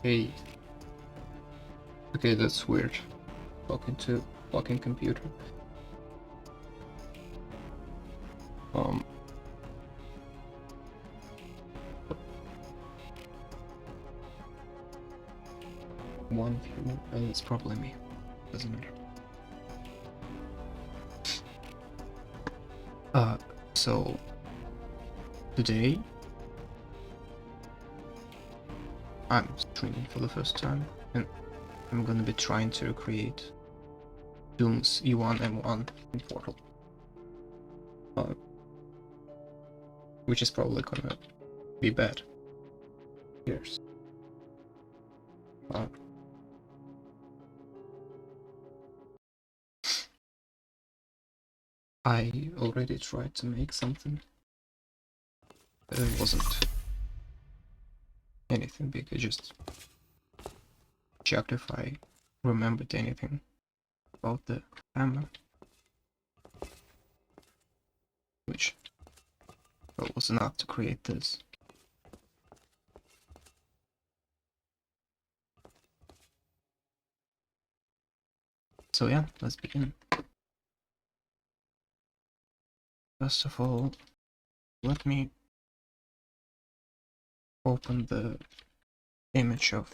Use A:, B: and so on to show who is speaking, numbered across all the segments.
A: Hey. Okay, that's weird. Talking to fucking computer. One view, and it's probably me. Doesn't matter. So today I'm streaming for the first time, and I'm gonna be trying to recreate Doom's E1M1 in Portal. Which is probably gonna be bad. Here's. I already tried to make something. It wasn't anything big, I just checked if I remembered anything about the hammer. Which was enough to create this. So yeah, let's begin. First of all, let me open the image of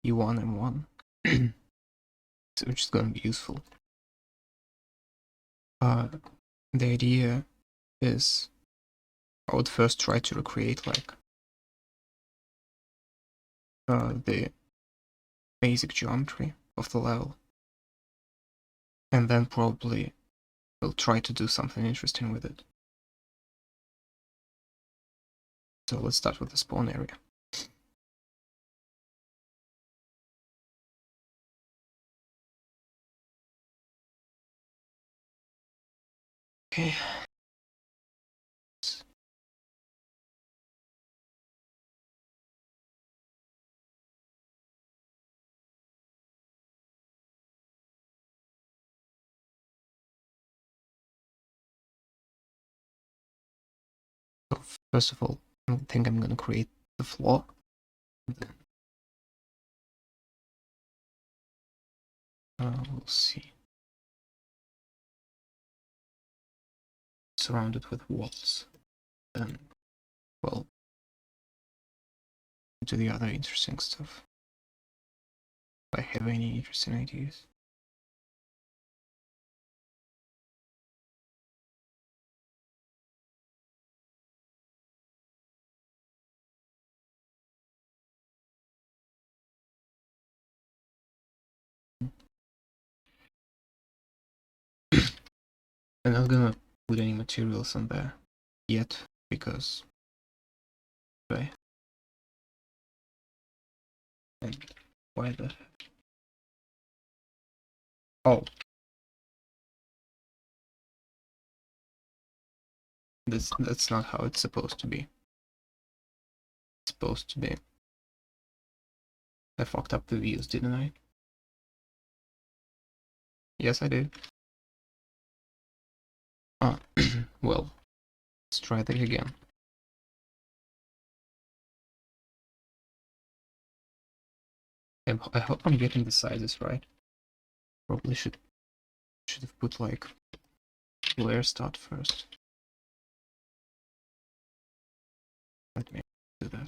A: E1M1, which is gonna be useful. The idea is I would first try to recreate like the basic geometry of the level, and then probably we'll try to do something interesting with it. So let's start with the spawn area. Okay. So first of all, I think I'm gonna create the floor. We'll see. Surrounded with walls. Then, well, into the other interesting stuff. If I have any interesting ideas. I'm not gonna put any materials on there yet, because why? And why the heck? Oh. That's not how it's supposed to be. It's supposed to be. I fucked up the views, didn't I? Yes, I did. Well, let's try that again. I hope I'm getting the sizes right. Probably should have put like layer start first. Let me do that.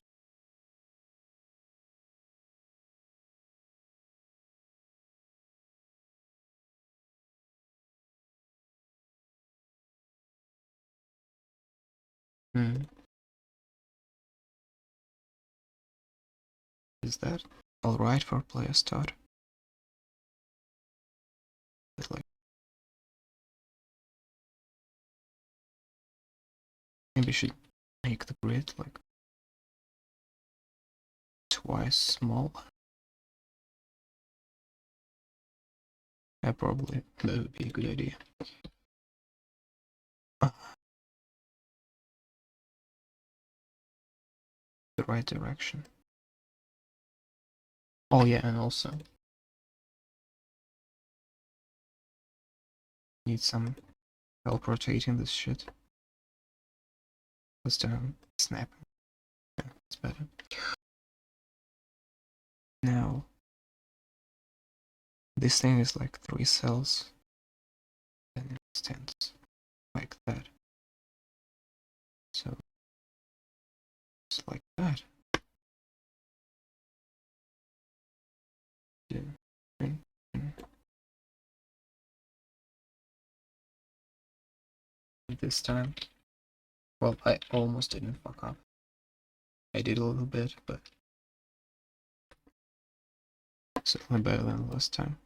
A: Is that alright for player start? But like, maybe I should make the grid like twice small. Yeah, probably that would be a good idea. The right direction. Oh yeah, and also need some help rotating this shit. Let's do snap. Yeah, it's better. Now, this thing is like 3 cells, and it stands like that. So, it's like that. This time, well, I almost didn't fuck up. I did a little bit, but certainly better than last time.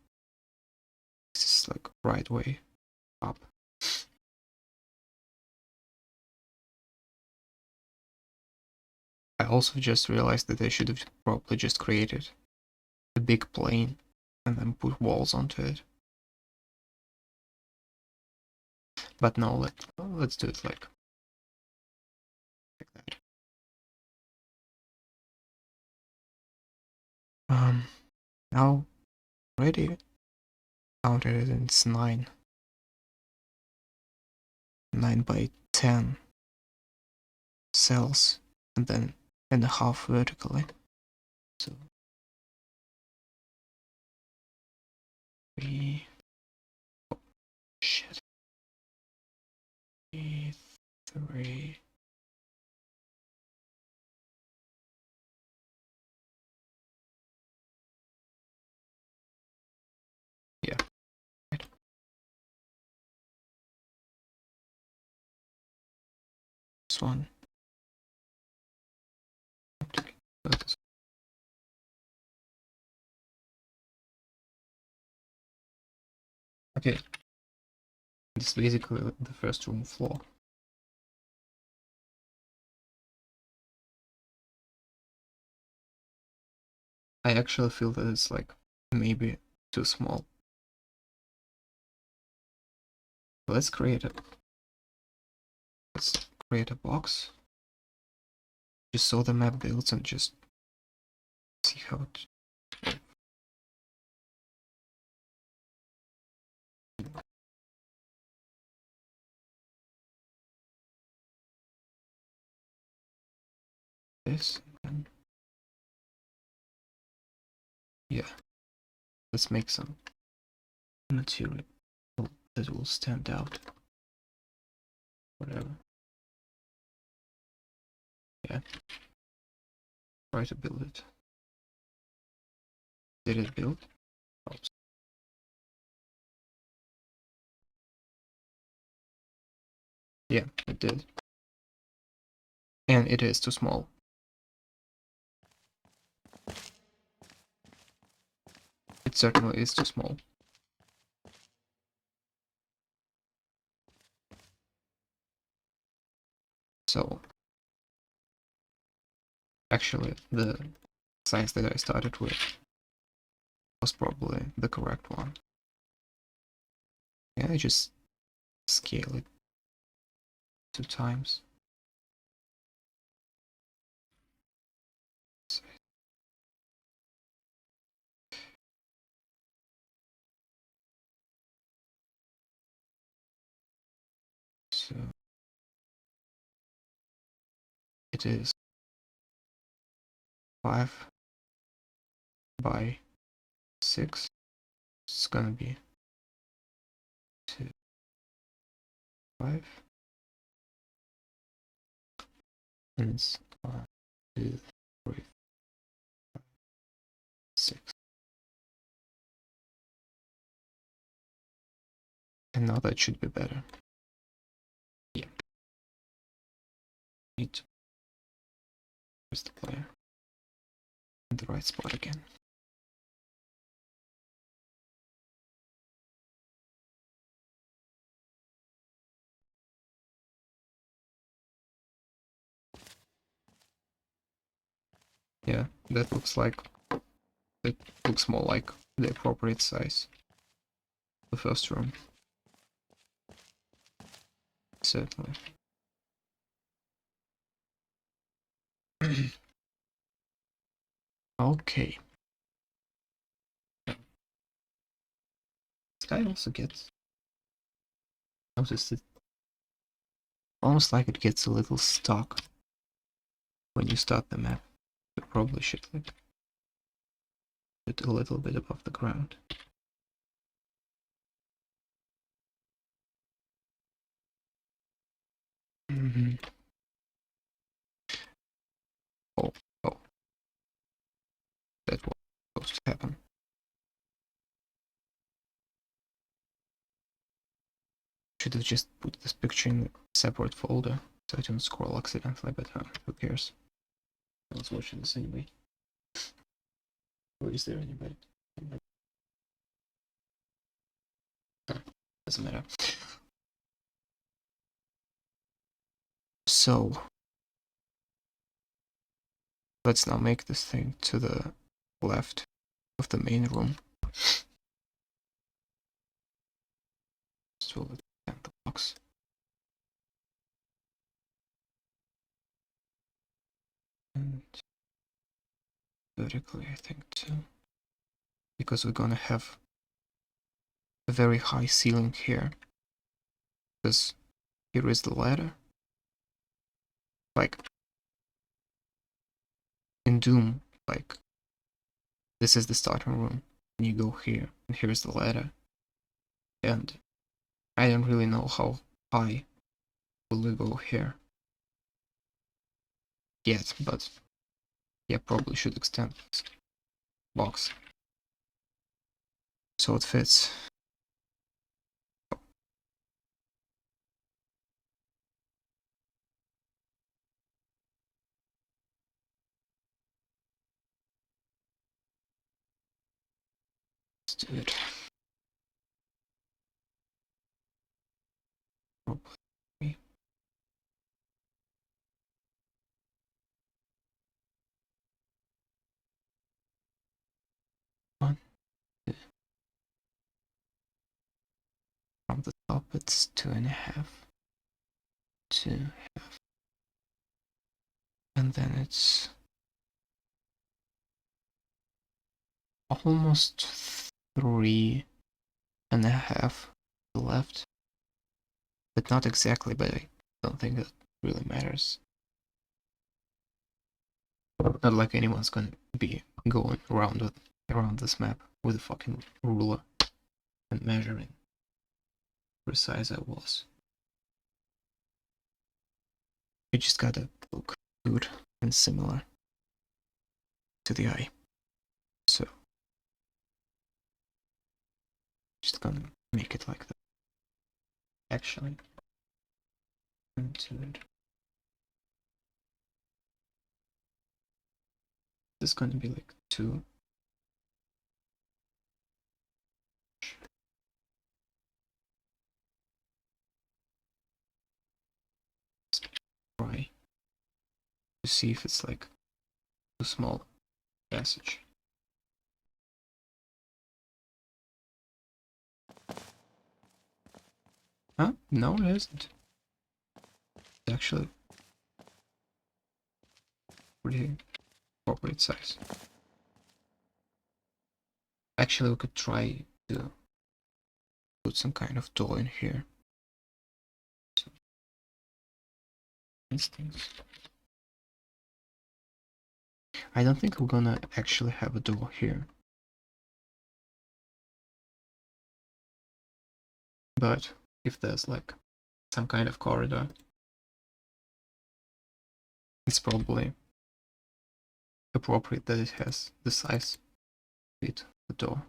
A: This is like right way up. I also just realized that I should have probably just created a big plane and then put walls onto it. But no, let's do it like that. Now already counted it, and it's 9 by 10 cells, and then and a half vertically. So 3, oh, shit, 3. Yeah, right. This one. Okay, this is basically the first room floor. I actually feel that it's like maybe too small. Let's create it. Let's create a box. Just so the map builds and just see how it. This and yeah, let's make some material that will stand out. Whatever. Yeah. Try to build it. Did it build? Oops. Yeah, it did. And it is too small. It certainly is too small. So, actually, the size that I started with was probably the correct one. Yeah, I just scale it 2 times. So it is 5 by 6. It's gonna be 2, 5. And it's 1, 2, 3, 5, 6. And now that should be better. Yeah. Need to press the player in the right spot again. Yeah, that looks like it looks more like the appropriate size. The first room. Certainly. Okay. This guy also gets. Notice it almost like it gets a little stuck when you start the map. You probably should like it a little bit above the ground. Oh, oh, that was supposed to happen. Should have just put this picture in a separate folder so I don't scroll accidentally, but who cares? I was watching this anyway. Or is there anybody? Doesn't matter. So let's now make this thing to the left of the main room. So let's expand the box. And vertically, I think too. Because we're gonna have a very high ceiling here. Because here is the ladder. Like in Doom, like this is the starting room. And you go here, and here's the ladder. And I don't really know how high will we go here yet, but yeah, probably should extend this box so it fits. Let's do it. Probably. One, two. From the top, it's 2.5, 2.5, and then it's almost 3.5 left, but not exactly. But I don't think that really matters. Not like anyone's gonna be going around this map with a fucking ruler and measuring precise I was. You just gotta look good and similar to the eye. So just gonna make it like that. Actually, into it. This is gonna be like 2. Try to see if it's like too small passage. Huh? No, it isn't. It's actually pretty appropriate size. Actually, we could try to put some kind of door in here. So, instance. I don't think we're gonna actually have a door here. But if there's like some kind of corridor, it's probably appropriate that it has the size fit the door.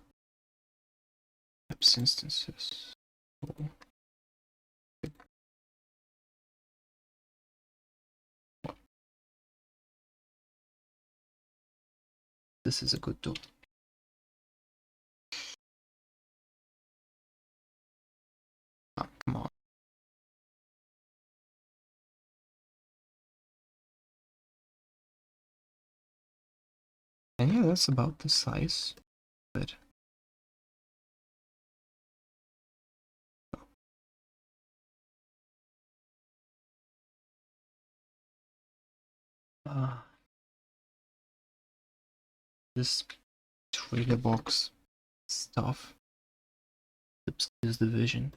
A: Apps instances. Oh. This is a good door. Oh, come on. And yeah, that's about the size. But this trigger box stuff is the vision.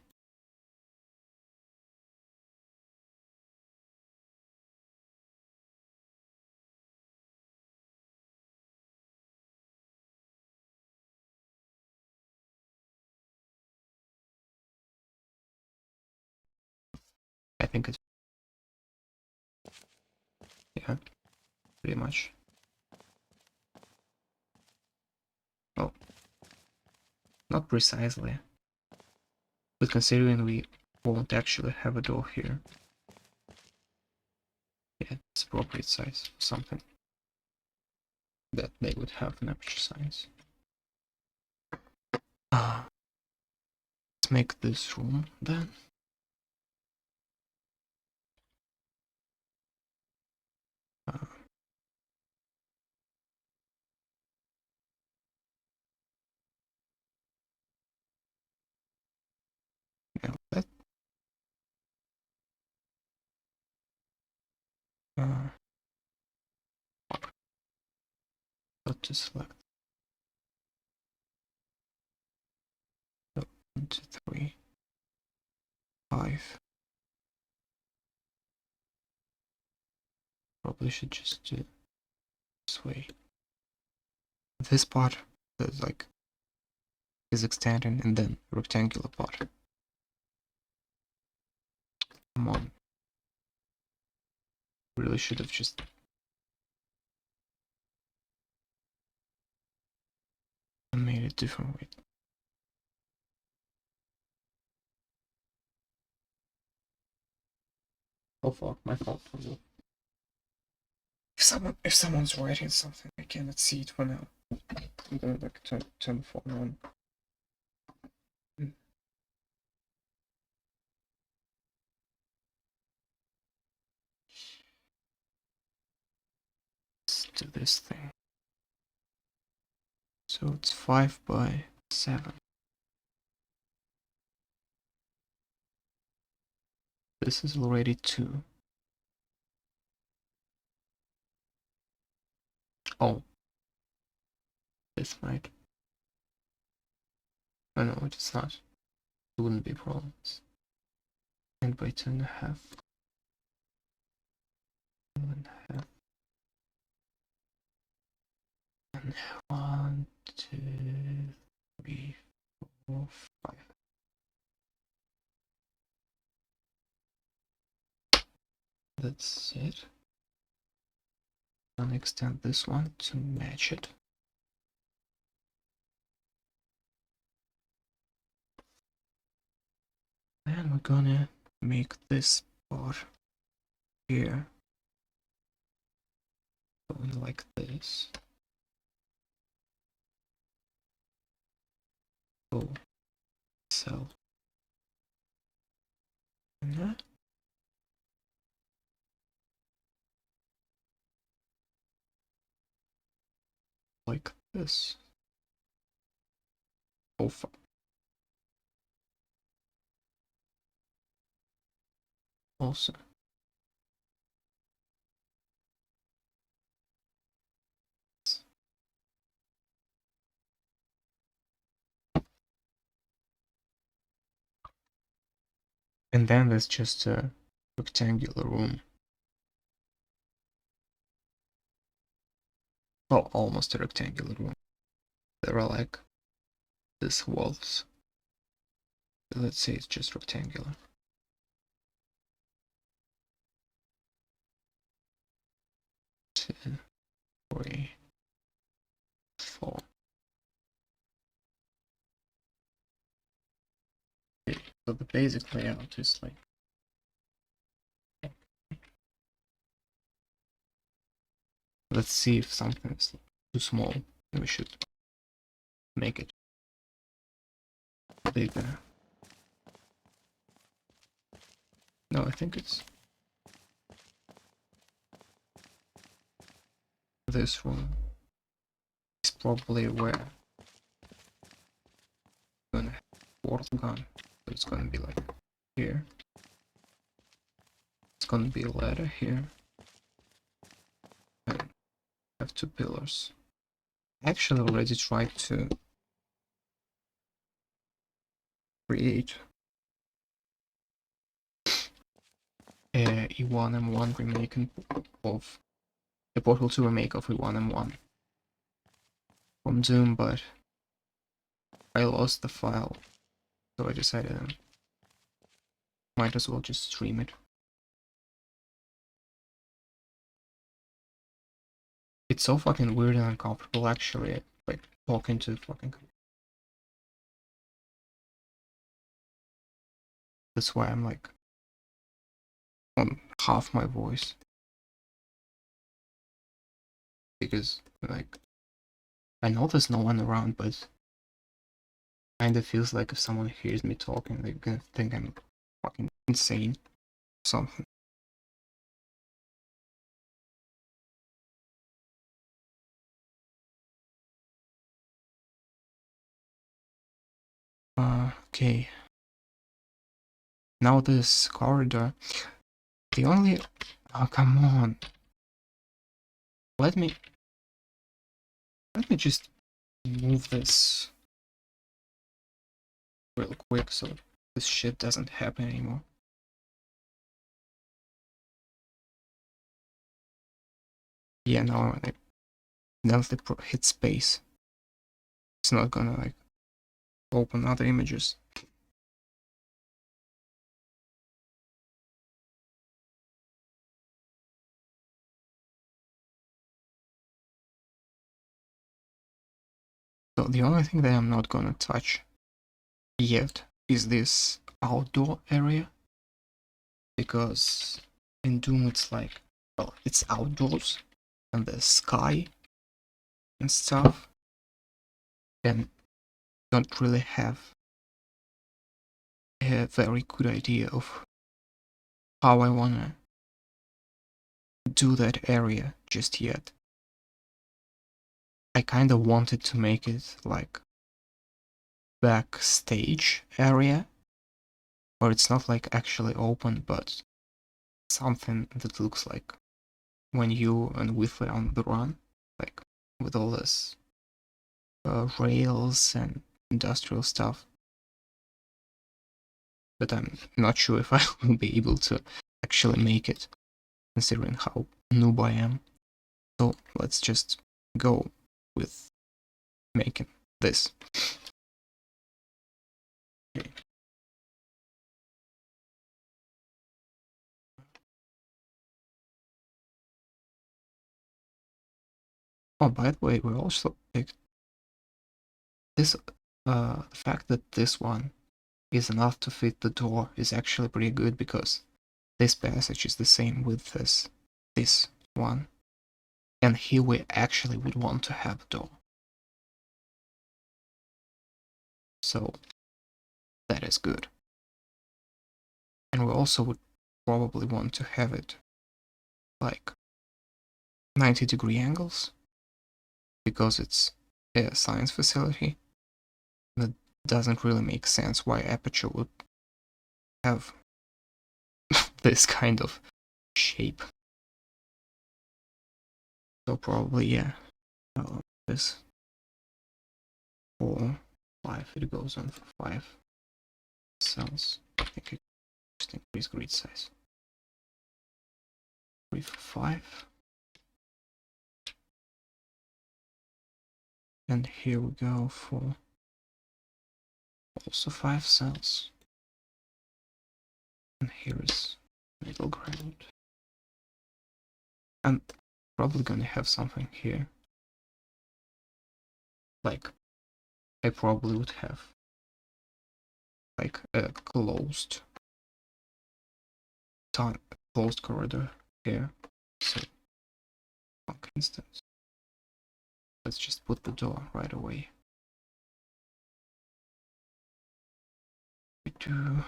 A: I think it's, yeah, pretty much. Well, not precisely, but considering we won't actually have a door here, yeah, it's appropriate size for something that they would have an aperture size. Let's make this room then. Yeah, that. What to select? So 1, 2, 3, 5. Probably should just do it this way. This part is like is extending, and then rectangular part. Come on. Really should have just made it different way. Oh fuck, my fault. If someone's writing something, I cannot see it for now. I'm gonna like turn the phone on. Let's do this thing. So it's 5 by 7. This is already 2. Oh. This might. Oh no, it's not. It wouldn't be problems. And by 2.5. 2.5. And 1, 2, 3, 4, 5. That's it. I'll extend this one to match it. And we're gonna make this part here going like this. Oh, so yeah. Like this. Oh fuck. Also. And then there's just a rectangular room. Well, almost a rectangular room. There are like these walls. Let's say it's just rectangular. 2, 3, 4. So the basic layout is like. Let's see if something is too small. We should make it bigger. No, I think it's this room. It's probably where I'm gonna have fourth gun. So it's gonna be like here. It's gonna be a ladder here. And have 2 pillars. I actually already tried to create a E1M1 remake of a Portal 2 remake of E1M1 from Zoom, but I lost the file, so I decided I might as well just stream it. It's so fucking weird and uncomfortable, actually, like, talking to fucking... That's why I'm, like, on half my voice. Because, like, I know there's no one around, but kinda feels like if someone hears me talking, they're gonna think I'm fucking insane or something. Okay. Now this corridor, the only... Oh, come on. Let me just move this real quick so this shit doesn't happen anymore. Yeah, now when I definitely hit space, it's not gonna, like, open other images. So the only thing that I'm not gonna touch yet is this outdoor area, because in Doom it's like, well, it's outdoors and the sky and stuff, and don't really have a very good idea of how I wanna do that area just yet. I kinda wanted to make it like backstage area, where it's not like actually open, but something that looks like when you and Whiffle on the run, like with all this rails and industrial stuff. But I'm not sure if I will be able to actually make it, considering how noob I am. So let's just go with making this. Okay. Oh, by the way, we also picked this. The fact that this one is enough to fit the door is actually pretty good, because this passage is the same with this one, and here we actually would want to have a door. So that is good. And we also would probably want to have it like 90-degree angles, because it's a science facility. That doesn't really make sense why Aperture would have this kind of shape. So probably, yeah, this 4, 5, it goes on for 5 cells. I think I just increase grid size. 3 for 5. And here we go for also 5 cells. And here is middle ground. And probably gonna have something here. Like, I probably would have like a closed corridor here. So, for instance, let's just put the door right away. We do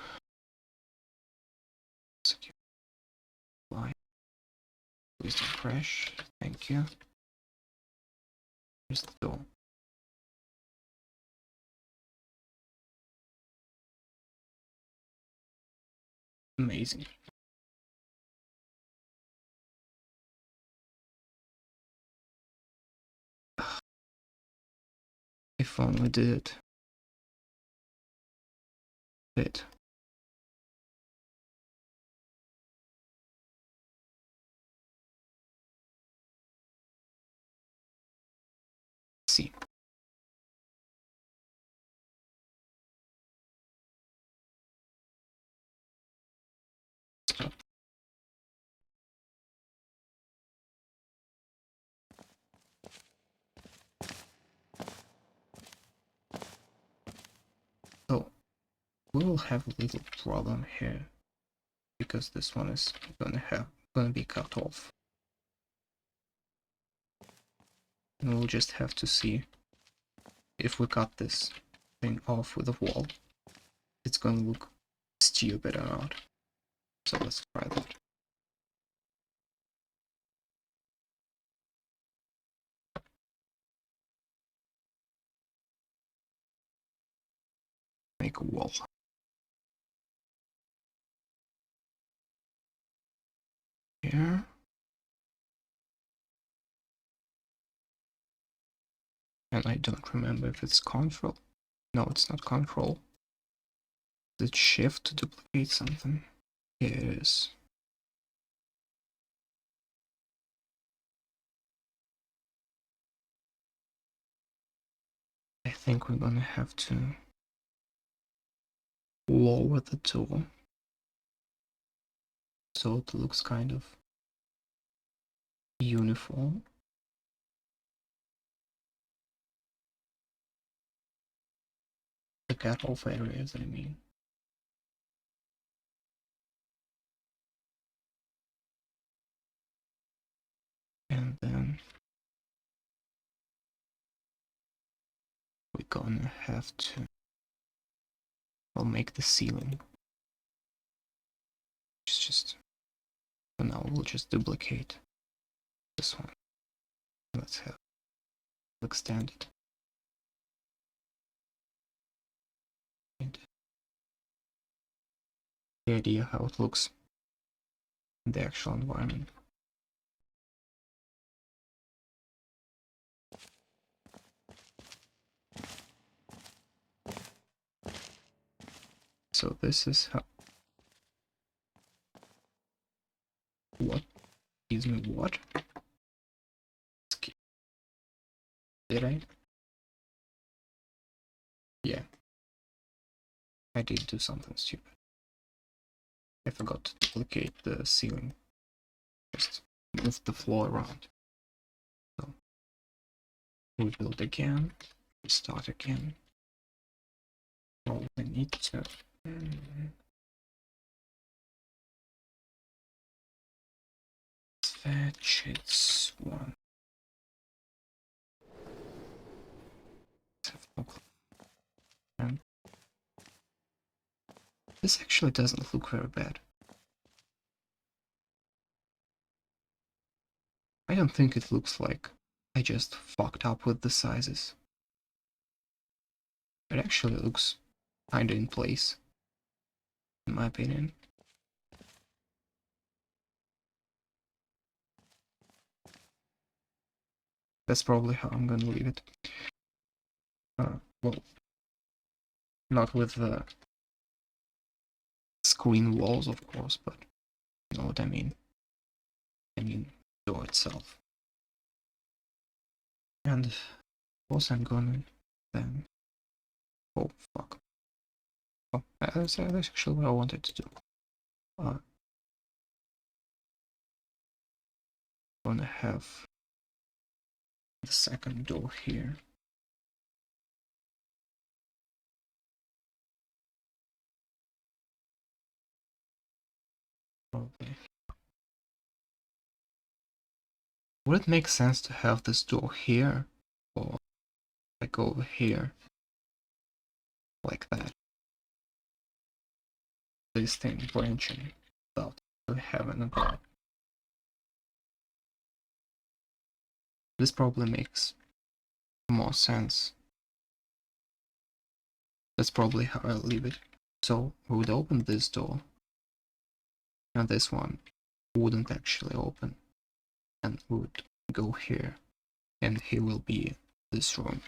A: secure line. Please don't crash. Thank you. Here's the door. Amazing. If only did it. See. Stop. we will have a little problem here, because this one is gonna be cut off. And we'll just have to see if we cut this thing off with a wall, it's gonna look stupid or not. So let's try that. Make a wall. Here. And I don't remember if it's control. No, it's not control. Is it shift to duplicate something? Yeah, it is. I think we're gonna have to lower the tool so it looks kind of uniform. The cut-off areas, I mean. And then we're gonna have to, well, make the ceiling. It's just, for now we'll just duplicate this one. Let's have extend it. And the idea how it looks in the actual environment. So this is how. What? Excuse me, what? Did I? Yeah. I did do something stupid. I forgot to duplicate the ceiling. Just move the floor around. So, rebuild again. Restart again. Probably need to. Fetch it's one. And this actually doesn't look very bad. I don't think it looks like I just fucked up with the sizes. It actually looks kinda in place, in my opinion. That's probably how I'm gonna leave it. Well, not with the screen walls, of course, but you know what I mean. I mean, the door itself. And of course I'm gonna then... Oh, fuck. Oh, that's actually what I wanted to do. Gonna have the second door here. Probably. Would it make sense to have this door here, or like over here, like that? This thing branching without really having a door. This probably makes more sense. That's probably how I'll leave it. So we would open this door, and this one wouldn't actually open, and we would go here, and here will be this room.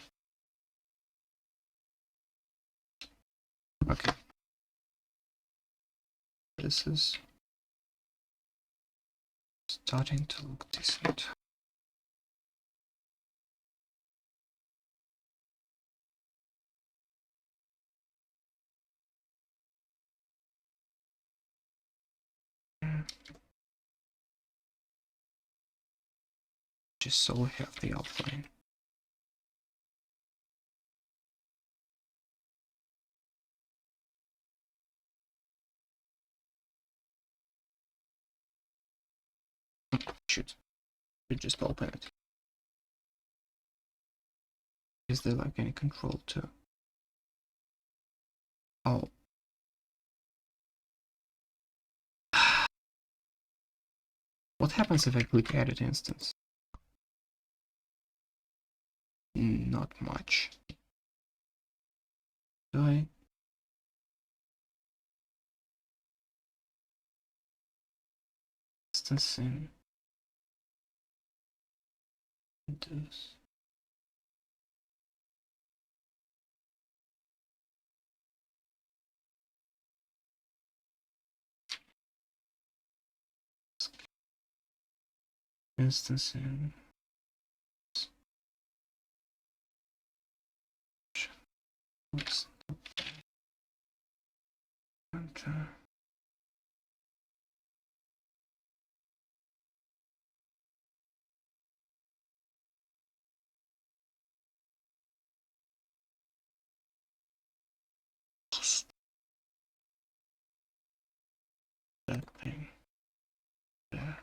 A: Okay. This is starting to look decent. Just so we have the outline. Should just open it. Is there like any control to? Oh. What happens if I click edit instance? Not much. Do I? Instance in Windows. Instance in what's enter. That thing there.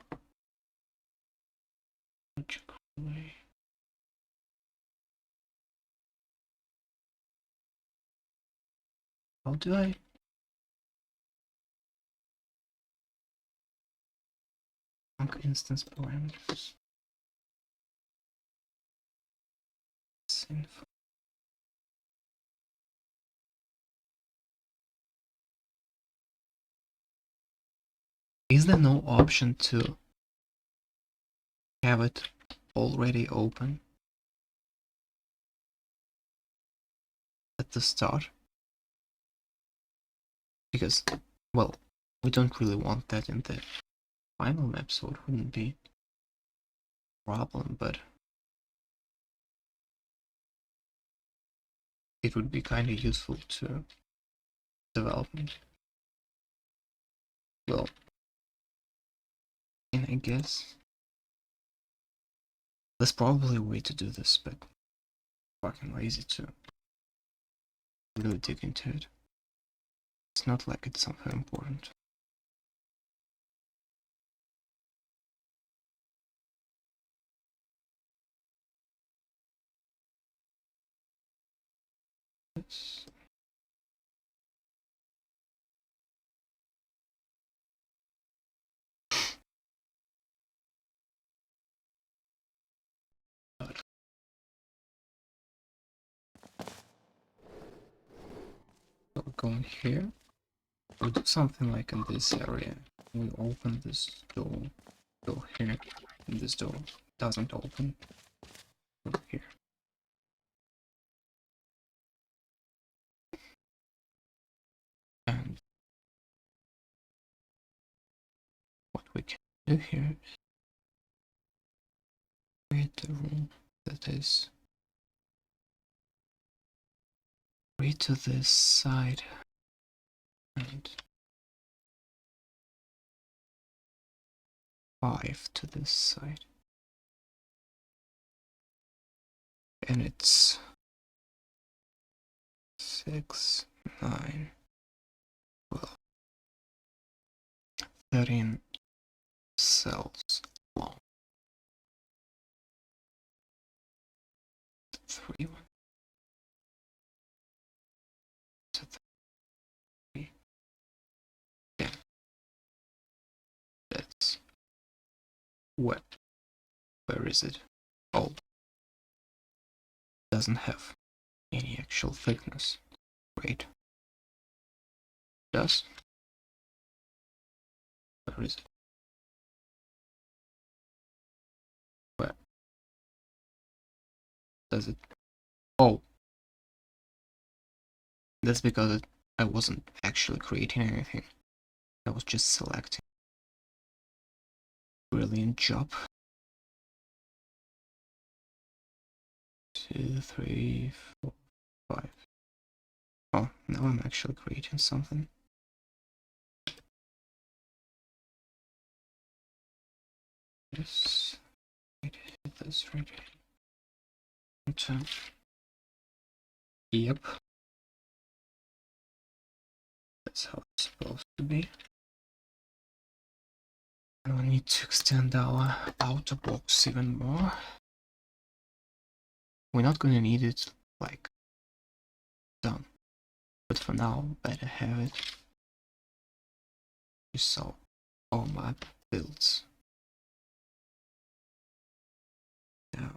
A: Logically. How do I? Instance parameters. Info. Is there no option to have it already open at the start? Because, well, we don't really want that in the final map, so it wouldn't be a problem, but it would be kind of useful to development. Well, and I guess there's probably a way to do this, but fucking lazy to really dig into it. It's not like it's something important. Yes. So we're going here. We'll do something like in this area. We open this door, go here, and this door doesn't open. Go here. And what we can do here is create a room that is free to this side and 5 to this side. And it's 6, 9, 12, 13 cells long. 3, 1, 2, 3. Yeah, that's what. Where is it? Oh, doesn't have any actual thickness. Great. Does? Where is it? Where? Does it? Oh, that's because I wasn't actually creating anything. I was just selecting. Brilliant job. 2, 3, 4, 5. Oh, now I'm actually creating something. Yes, right, hit this right here. Yep. That's how it's supposed to be. And we need to extend our outer box even more. We're not gonna need it, like, done. But for now, better have it. Just so all my builds. Now,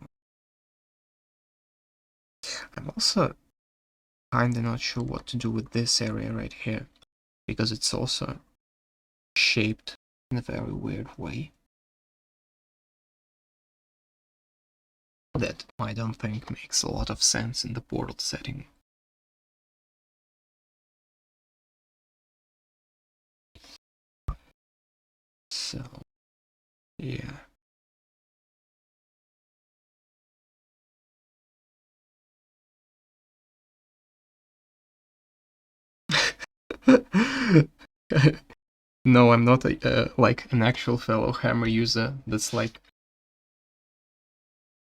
A: I'm also kinda not sure what to do with this area right here, because it's also shaped in a very weird way. That I don't think makes a lot of sense in the portal setting. So, yeah. No, I'm not like an actual fellow Hammer user. That's like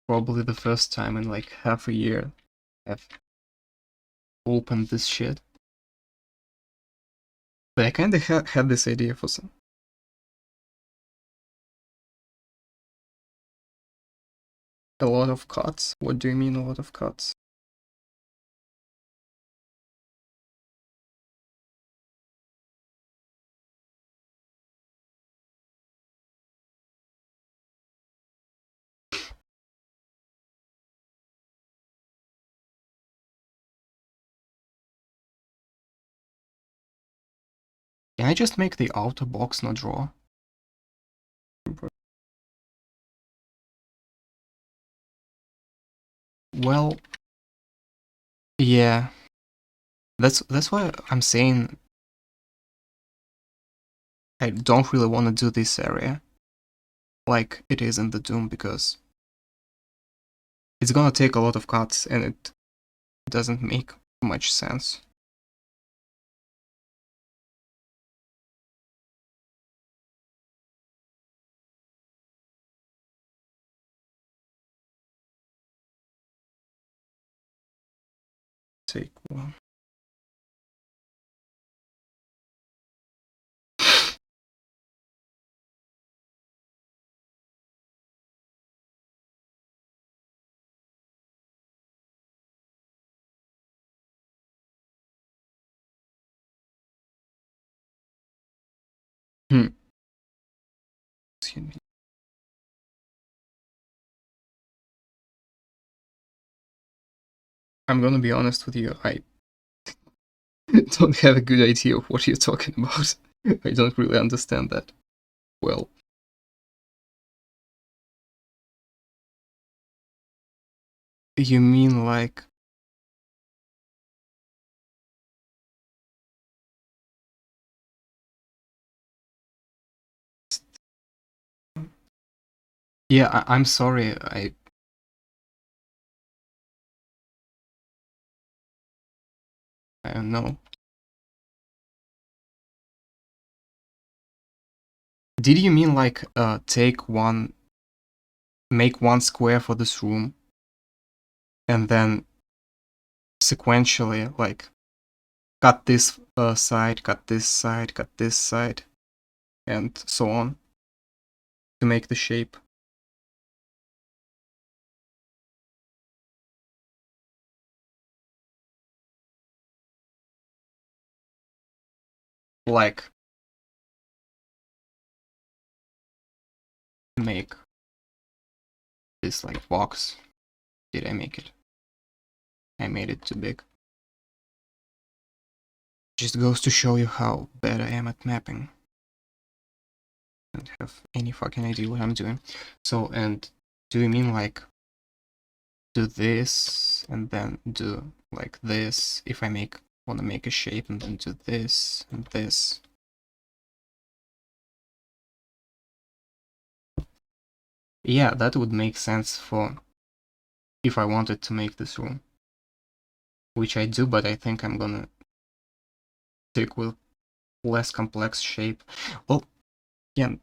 A: probably the first time in like half a year I've opened this shit. But I kinda had this idea for some. A lot of cuts? What do you mean a lot of cuts? Can I just make the outer box not draw? Well, yeah. That's why I'm saying I don't really want to do this area like it is in the Doom, because it's gonna take a lot of cuts and it doesn't make much sense. Take one. Hmm. Excuse me. I'm gonna be honest with you, I don't have a good idea of what you're talking about. I don't really understand that well. You mean like... Yeah, I'm sorry, I don't know. Did you mean like make one square for this room, and then sequentially like cut this side, cut this side, cut this side, and so on to make the shape? Like make this like box. Did I make it? I made it too big. Just goes to show you how bad I am at mapping. I don't have any fucking idea what I'm doing. So, and do you mean like do this and then do like this if I want to make a shape, and then do this and this? Yeah, that would make sense for if I wanted to make this room. Which I do, but I think I'm gonna stick with less complex shape. Well, yeah.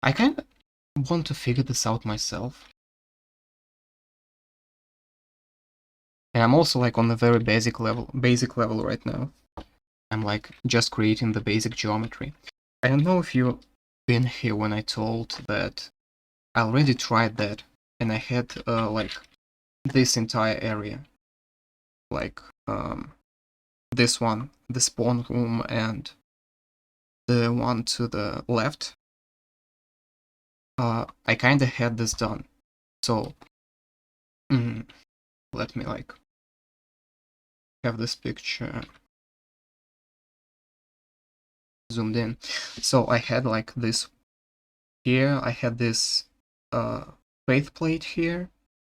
A: I kind of want to figure this out myself. And I'm also like on a very basic level right now. I'm like just creating the basic geometry. I don't know if you've been here when I told that I already tried that, and I had like this entire area, like this one, the spawn room, and the one to the left. I kind of had this done. So let me like have this picture zoomed in. So I had like this here, I had this faith plate here,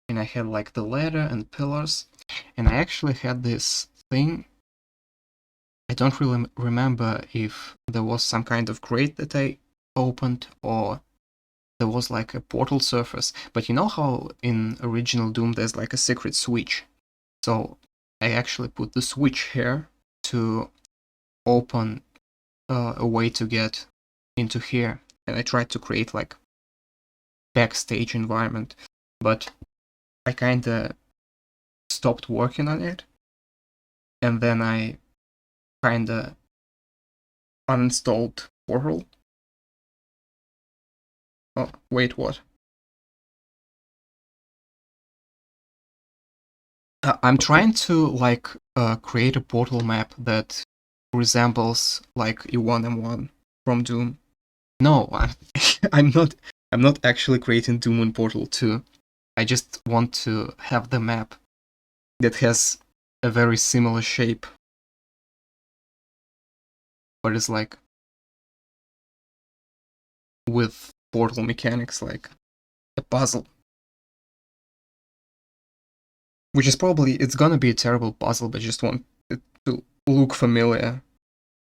A: and I had like the ladder and pillars, and I actually had this thing. I don't really remember if there was some kind of crate that I opened or there was like a portal surface, but you know how in original Doom there's like a secret switch? So I actually put the switch here to open a way to get into here, and I tried to create like backstage environment, but I kinda stopped working on it, and then I kinda uninstalled Portal. Oh, wait, what? I'm trying to like create a portal map that resembles like E1M1 from Doom. No, I'm not. I'm not actually creating Doom and Portal 2. I just want to have the map that has a very similar shape, but it's like with Portal mechanics, like a puzzle. Which is probably, it's gonna be a terrible puzzle, but I just want it to look familiar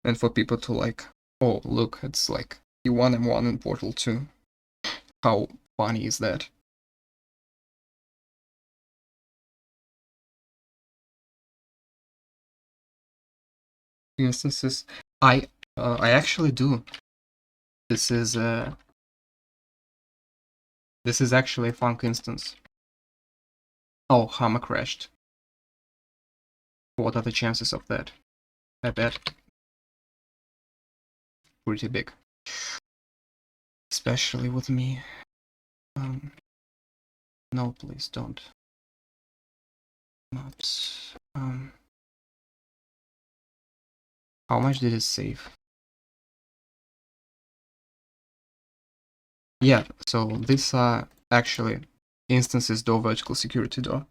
A: and for people to like, oh, look, it's like E1M1 in Portal 2. How funny is that? Instances. I actually do. This is this is actually a funk instance. Oh, Hammer crashed. What are the chances of that? I bet pretty big. Especially with me. No, please don't. Maps. How much did it save? Yeah, so these are actually instances door vertical security door.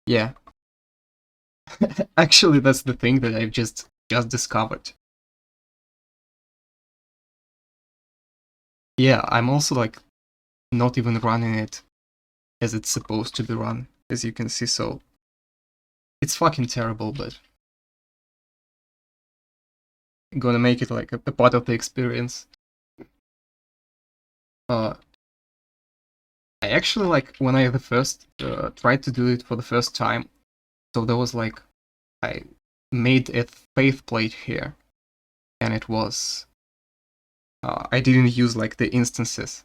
A: Yeah. Actually, that's the thing that I've just discovered. Yeah, I'm also like not even running it as it's supposed to be run, as you can see, so it's fucking terrible, but I'm gonna make it like a part of the experience. I actually like when I the first tried to do it for the first time, so there was like I made a faith plate here, and it was I didn't use like the instances,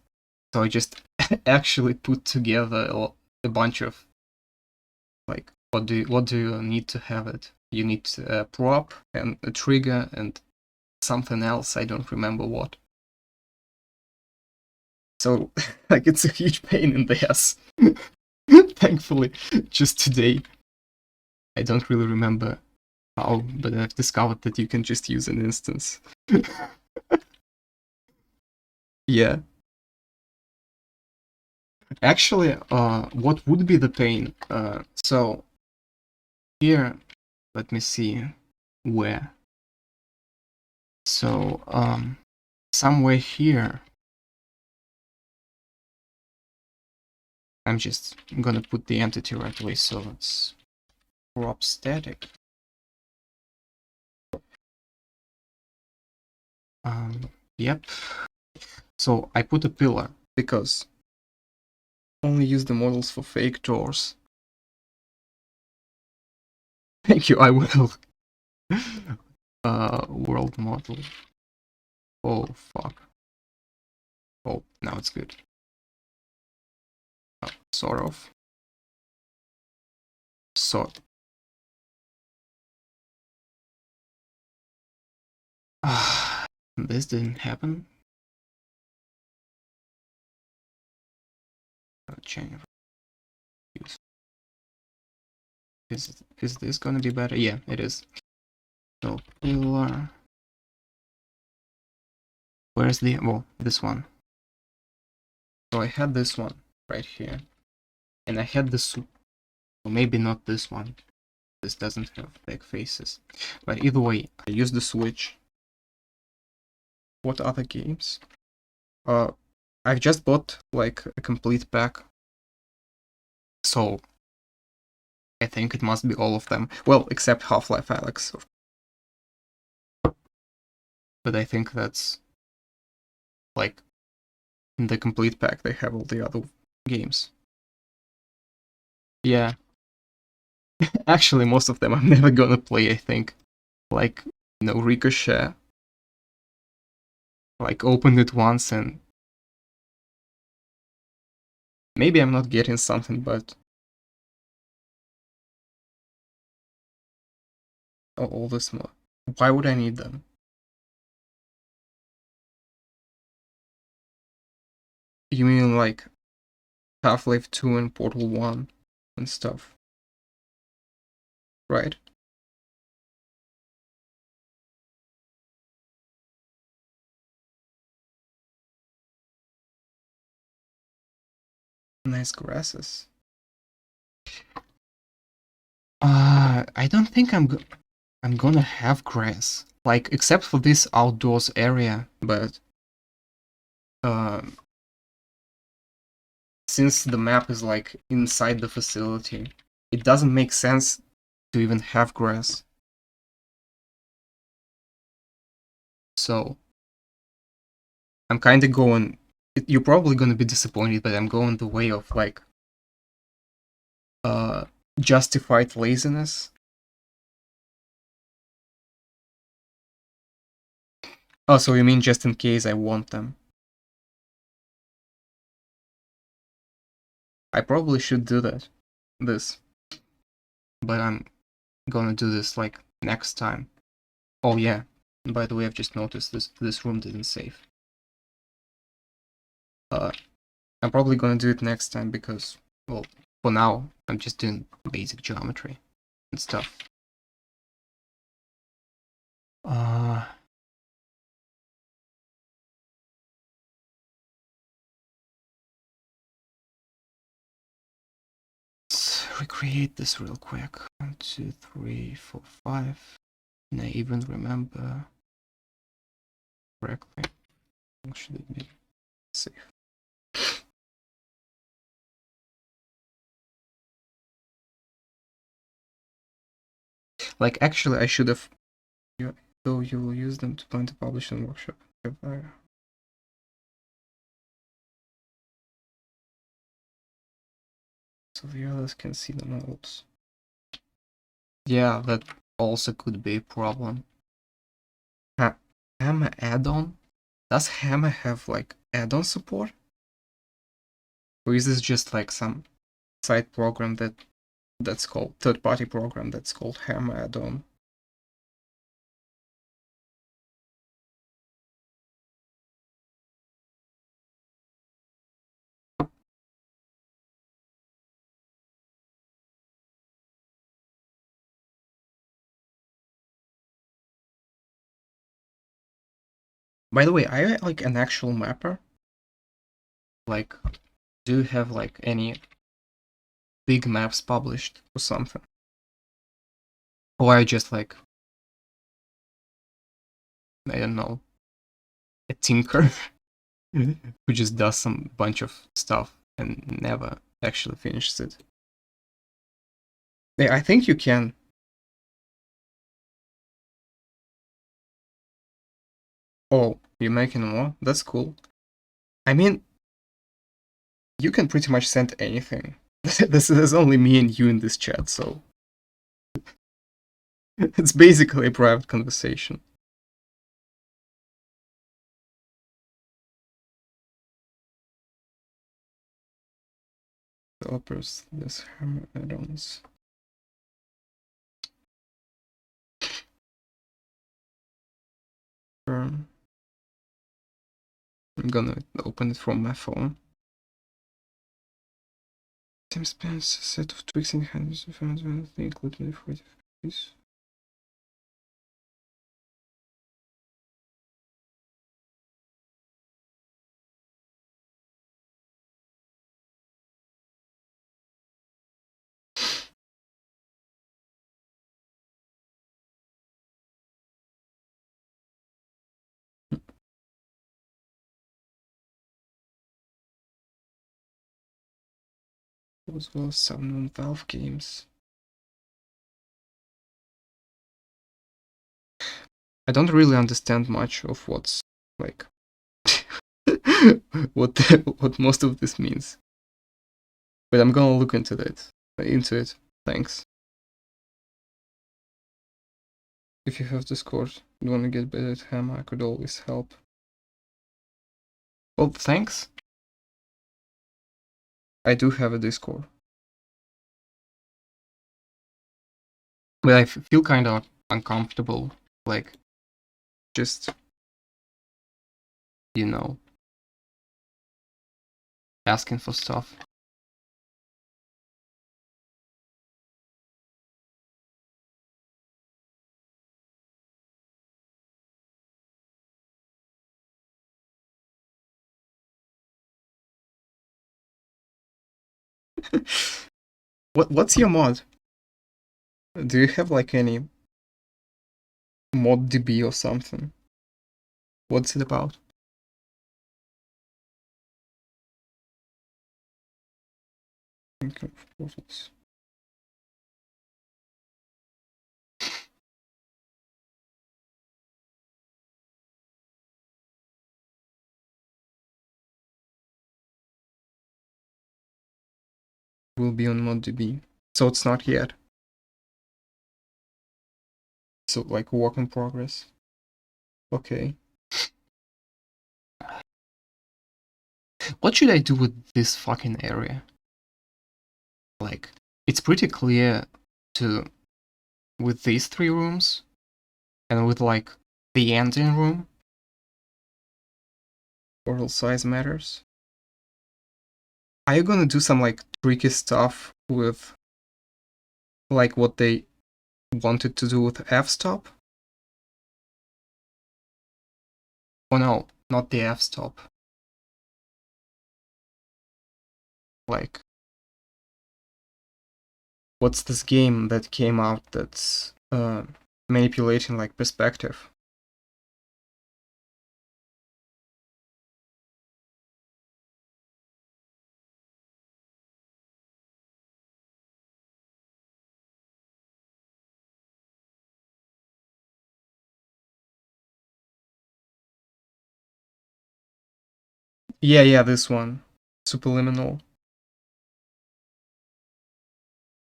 A: so I just actually put together a bunch of like what do you need to have it? You need a prop and a trigger and something else. I don't remember what. So like it's a huge pain in the ass. Thankfully, just today I don't really remember how, but I've discovered that you can just use an instance. Yeah. Actually, what would be the pain? So here, let me see where. So somewhere here, I'm just gonna put the entity right away. So it's prop static. Yep. So I put a pillar because only use the models for fake doors. Thank you, I will. World model. Oh, fuck. Oh, now it's good. Oh, sort of. This didn't happen. Change. Is this gonna be better? Yeah, it is. So pillar. Where's the this one? So I had this one right here, and I had this. Well, maybe not this one. This doesn't have back faces, but either way, I use the switch. What other games? I've just bought like a complete pack, so I think it must be all of them. Well, except Half-Life Alyx. But I think that's like in the complete pack they have all the other games. Yeah. Actually, most of them I'm never gonna play, I think. Like, Ricochet. Like, opened it once and maybe I'm not getting something, but all this more. Why would I need them? You mean like Half-Life 2 and Portal 1 and stuff, right? Nice grasses. I don't think I'm gonna have grass. Like, except for this outdoors area, but since the map is like inside the facility, it doesn't make sense to even have grass. So I'm kind of going. You're probably gonna be disappointed, but I'm going the way of like uh justified laziness. Oh, so you mean just in case I want them? I probably should do that. This, but I'm gonna do this like next time. Oh yeah. By the way, I've just noticed this room didn't save. I'm probably gonna do it next time because, well, for now I'm just doing basic geometry and stuff. Uh, let's recreate this real quick. 1, 2, 3, 4, 5. And I even remember correctly. Should it be safe? Like, actually, I should have. Though you will use them to plan to publish in workshop. So the others can see the notes. Yeah, that also could be a problem. Hammer add-on? Does Hammer have like add-on support? Or is this just like some side program that's called third-party program that's called Hammer add-on? By the way, I like an actual mapper. Like, do you have like any big maps published or something? Or I just like, I don't know, a tinker who just does some bunch of stuff and never actually finishes it. Yeah, I think you can. Oh, you're making more? That's cool. I mean, you can pretty much send anything. There's only me and you in this chat, so it's basically a private conversation. Developers, this hammer add-ons. I'm gonna open it from my phone. Time spans, set of tweaks in handles, including 40 degrees. As well as some non-Valve games. I don't really understand much of what's like what most of this means. But I'm gonna look into it. Thanks. If you have Discord and wanna get better at Hammer, I could always help. Well, thanks. I do have a Discord. But I feel kind of uncomfortable, like, just, you know, asking for stuff. What's your mod? Do you have like any mod DB or something? What's it about? Okay, portals. Will be on ModDB. So it's not yet. So like work in progress. Okay. What should I do with this fucking area? Like, it's pretty clear with these 3 rooms and with like the engine room. Portal size matters. Are you gonna do some like tricky stuff with like what they wanted to do with f-stop? Oh no, not the f-stop. Like, what's this game that came out that's manipulating like perspective? Yeah, this one. Superliminal.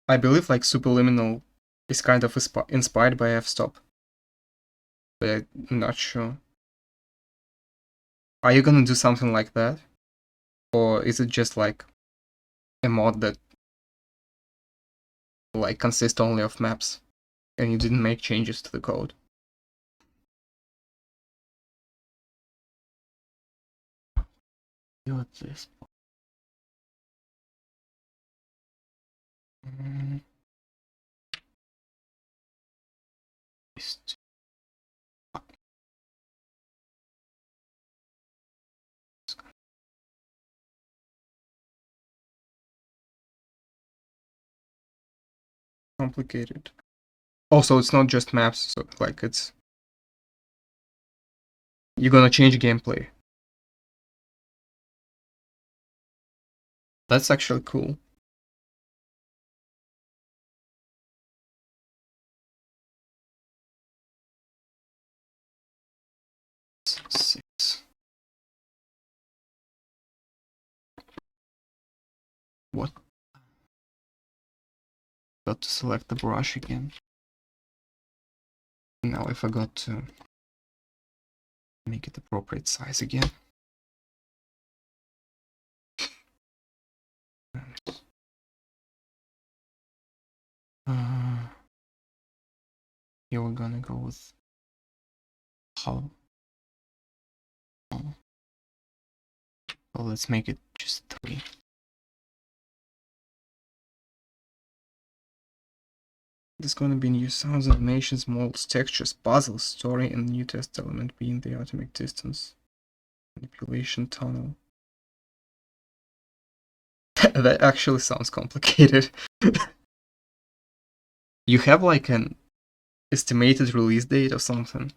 A: I believe like Superliminal is kind of inspired by f-stop. But I'm not sure. Are you gonna do something like that? Or is it just like a mod that like consists only of maps and you didn't make changes to the code? What's this? Complicated. Also, it's not just maps, so like it's you're gonna change gameplay. That's actually cool. Six. What? Got to select the brush again. Now I forgot to make it appropriate size again. Here we're gonna go with how. Well, let's make it just 3. There's gonna be new sounds, animations, models, textures, puzzles, story, and new test element being the atomic distance. Manipulation tunnel. That actually sounds complicated. You have like an estimated release date or something?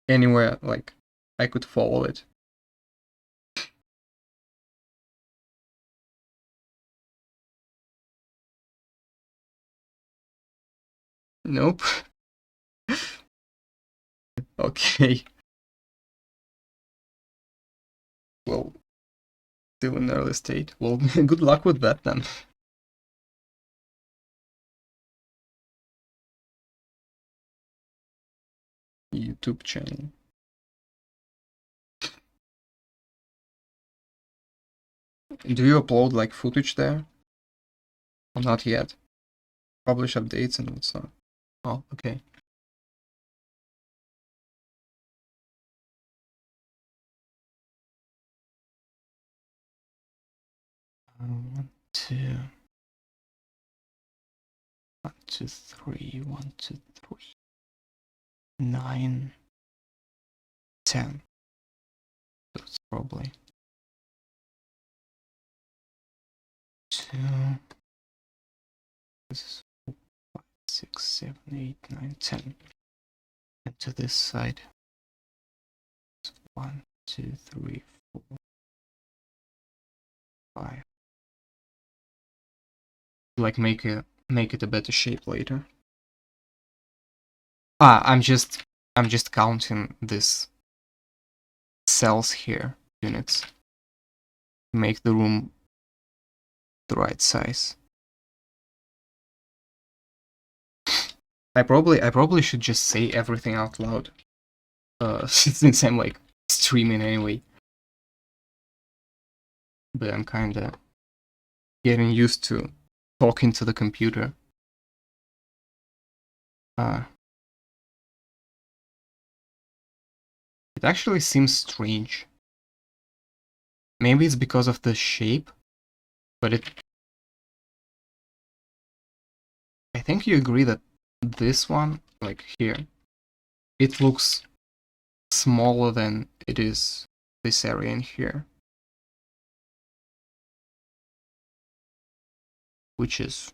A: Anywhere, like, I could follow it. Nope. Okay. Well, still in early state. Well, good luck with that then. YouTube channel. Do you upload like footage there? Or not yet? Publish updates and what's not? Oh, okay. One, two. 1, 2, 3, 1, 2, 3. 9, 10. That's probably 2. This is 4, 5, 6, 7, 8, 9, 10. And to this side. 1, 2, 3, 4, 5. Like make it a better shape later. I'm just counting this cells here, units. Make the room the right size. I probably should just say everything out loud. Since I'm like streaming anyway. But I'm kinda getting used to talking to the computer. It actually seems strange. Maybe it's because of the shape, but I think you agree that this one, like here, it looks smaller than it is this area in here. Which is...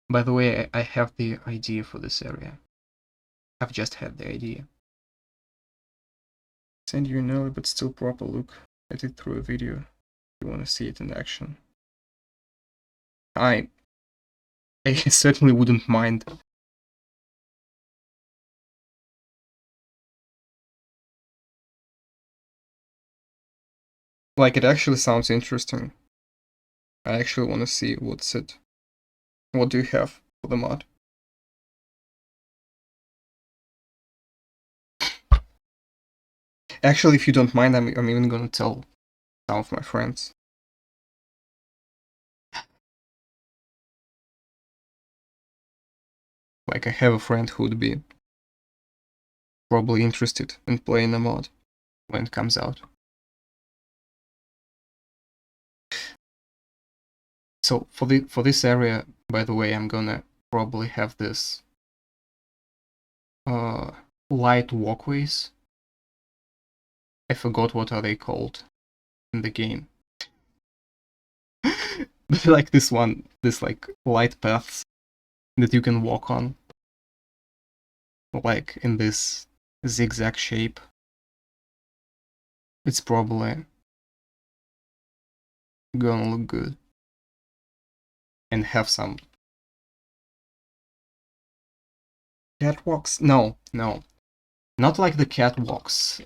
A: By the way, I have the idea for this area. I've just had the idea. Send you an early but still proper look at it through a video if you want to see it in action. I certainly wouldn't mind. Like, it actually sounds interesting. I actually want to see what's it. What do you have for the mod? Actually, if you don't mind, I'm even gonna tell some of my friends. Like, I have a friend who would be probably interested in playing the mod when it comes out. So for this area, by the way, I'm gonna probably have this light walkways. I forgot what are they called in the game. But like this like light paths that you can walk on. Like in this zigzag shape. It's probably gonna look good. And have some catwalks? No. Not like the catwalks.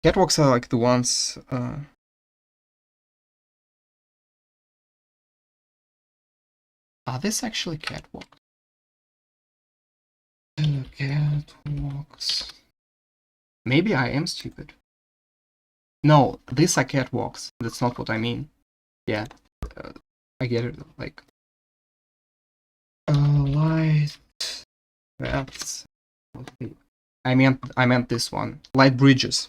A: Catwalks are like the ones... Are this actually catwalks? Catwalks... Maybe I am stupid. No, these are catwalks. That's not what I mean. Yeah, I get it. Like, light. That's. I meant this one. Light bridges.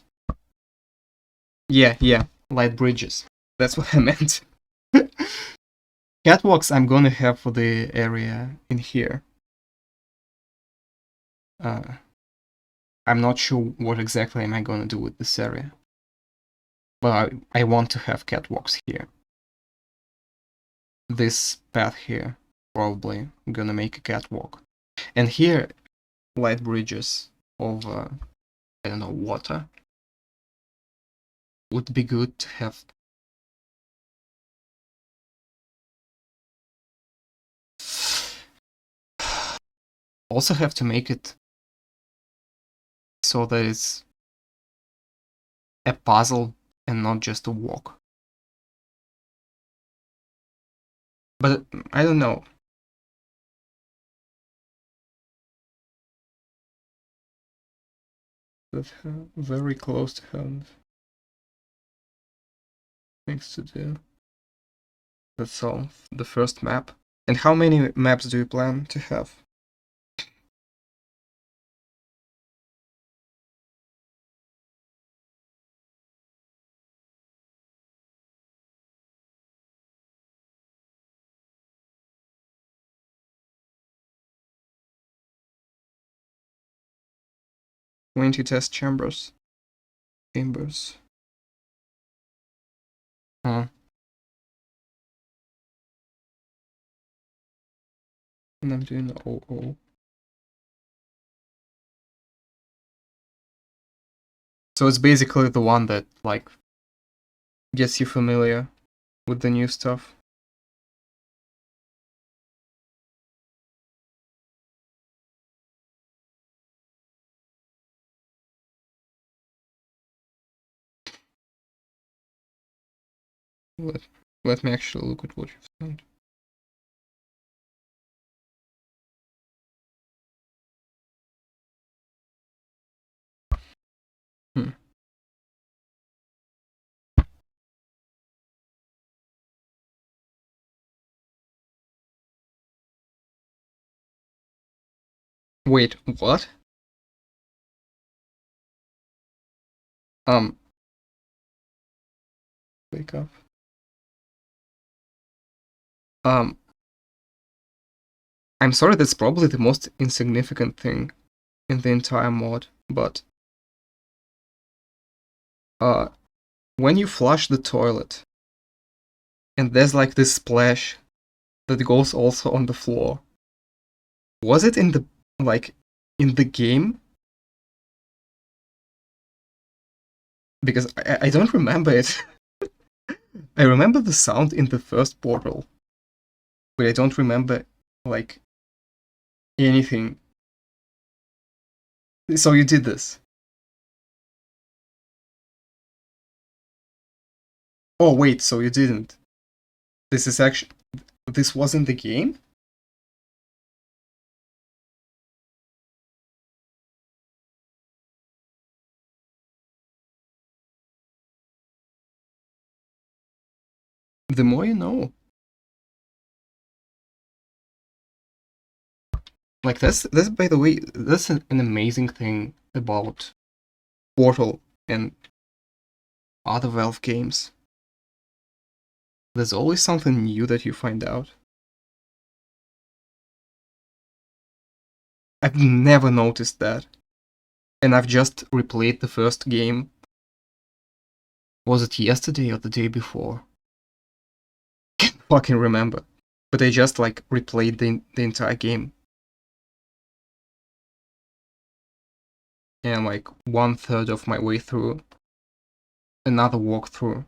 A: Yeah, light bridges. That's what I meant. Catwalks I'm gonna have for the area in here. I'm not sure what exactly am I gonna do with this area. But I want to have catwalks here. This path here, probably, I'm gonna make a catwalk. And here, light bridges over, I don't know, water. Would be good to have. Also have to make it so that it's a puzzle and not just a walk. But I don't know. But very close to have things to do. That's all. The first map. And how many maps do you plan to have? 20 test chambers. Huh. And I'm doing the OO. So it's basically the one that, like, gets you familiar with the new stuff. Let me actually look at what you've found. Hmm. Wait, what? Um, wake up. Um, I'm sorry, that's probably the most insignificant thing in the entire mod, but uh, when you flush the toilet, and there's like this splash that goes also on the floor. Was it in the, like, in the game? Because I don't remember it. I remember the sound in the first Portal, but I don't remember, like, anything. So you did this. Oh wait, so you didn't. This is actually, this wasn't the game? The more you know. Like, that's by the way, that's an amazing thing about Portal and other Valve games. There's always something new that you find out. I've never noticed that. And I've just replayed the first game. Was it yesterday or the day before? Can't fucking remember. But I just, like, replayed the entire game. And, like, 1/3 of my way through another walkthrough,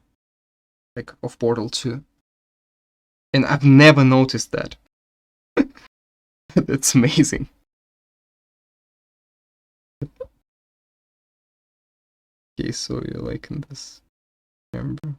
A: like, of Portal 2. And I've never noticed that. That's amazing. Okay, so you're like in this chamber.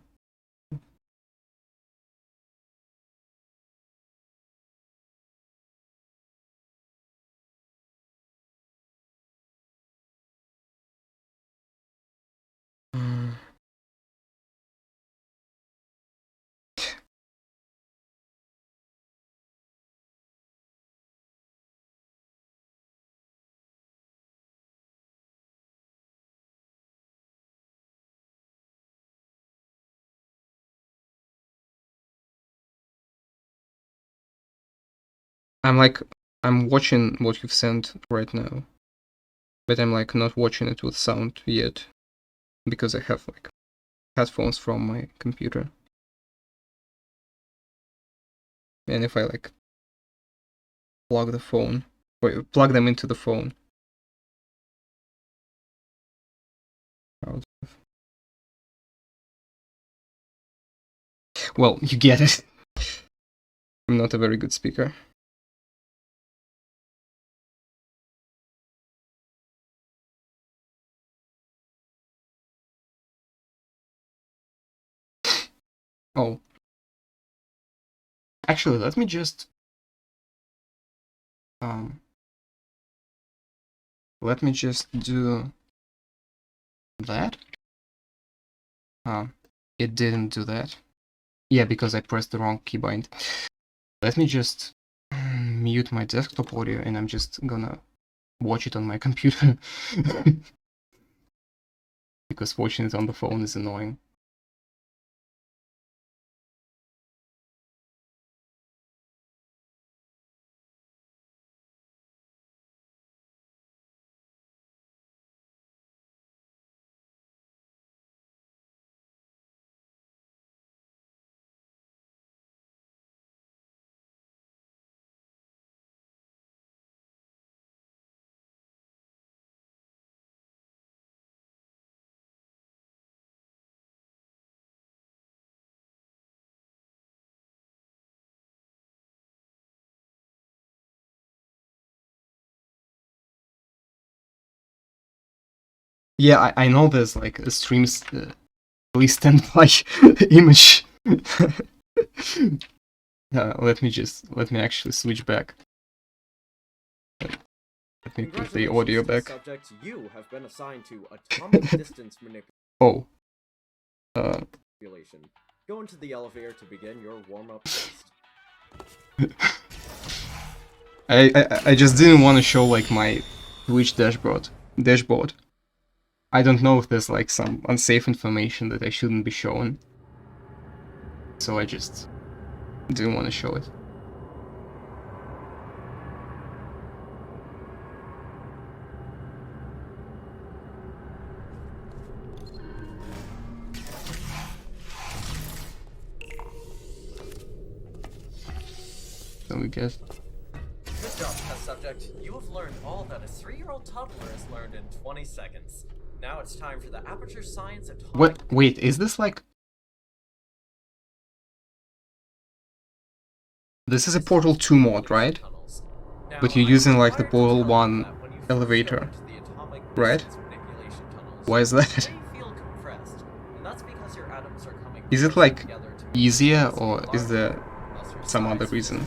A: I'm watching what you've sent right now, but I'm like not watching it with sound yet because I have like headphones from my computer. And if I like plug the phone, or plug them into the phone. Well, you get it. I'm not a very good speaker. Oh. Actually, let me just let me just do that. It didn't do that. Yeah, because I pressed the wrong keybind. Let me just mute my desktop audio and I'm just gonna watch it on my computer. Because watching it on the phone is annoying. Yeah, I know there's like a streams please stand by image. Let me actually switch back. Let me put the audio back.
B: Subject, you have been assigned to atomic distance
A: Oh.
B: manipulation. Go into the elevator to begin your warm-up test.
A: I just didn't want to show like my Twitch dashboard. I don't know if there's like some unsafe information that I shouldn't be showing. So I just didn't want to show it. So we get...
B: Good job, test subject. You have learned all that a 3-year-old toddler has learned in 20 seconds. Now it's time for the Aperture Science Atomic...
A: What? Wait, is this like... This is a Portal 2 mod, right? But you're using like the Portal 1 elevator, right? Why is that? Is it like easier or is there some other reason?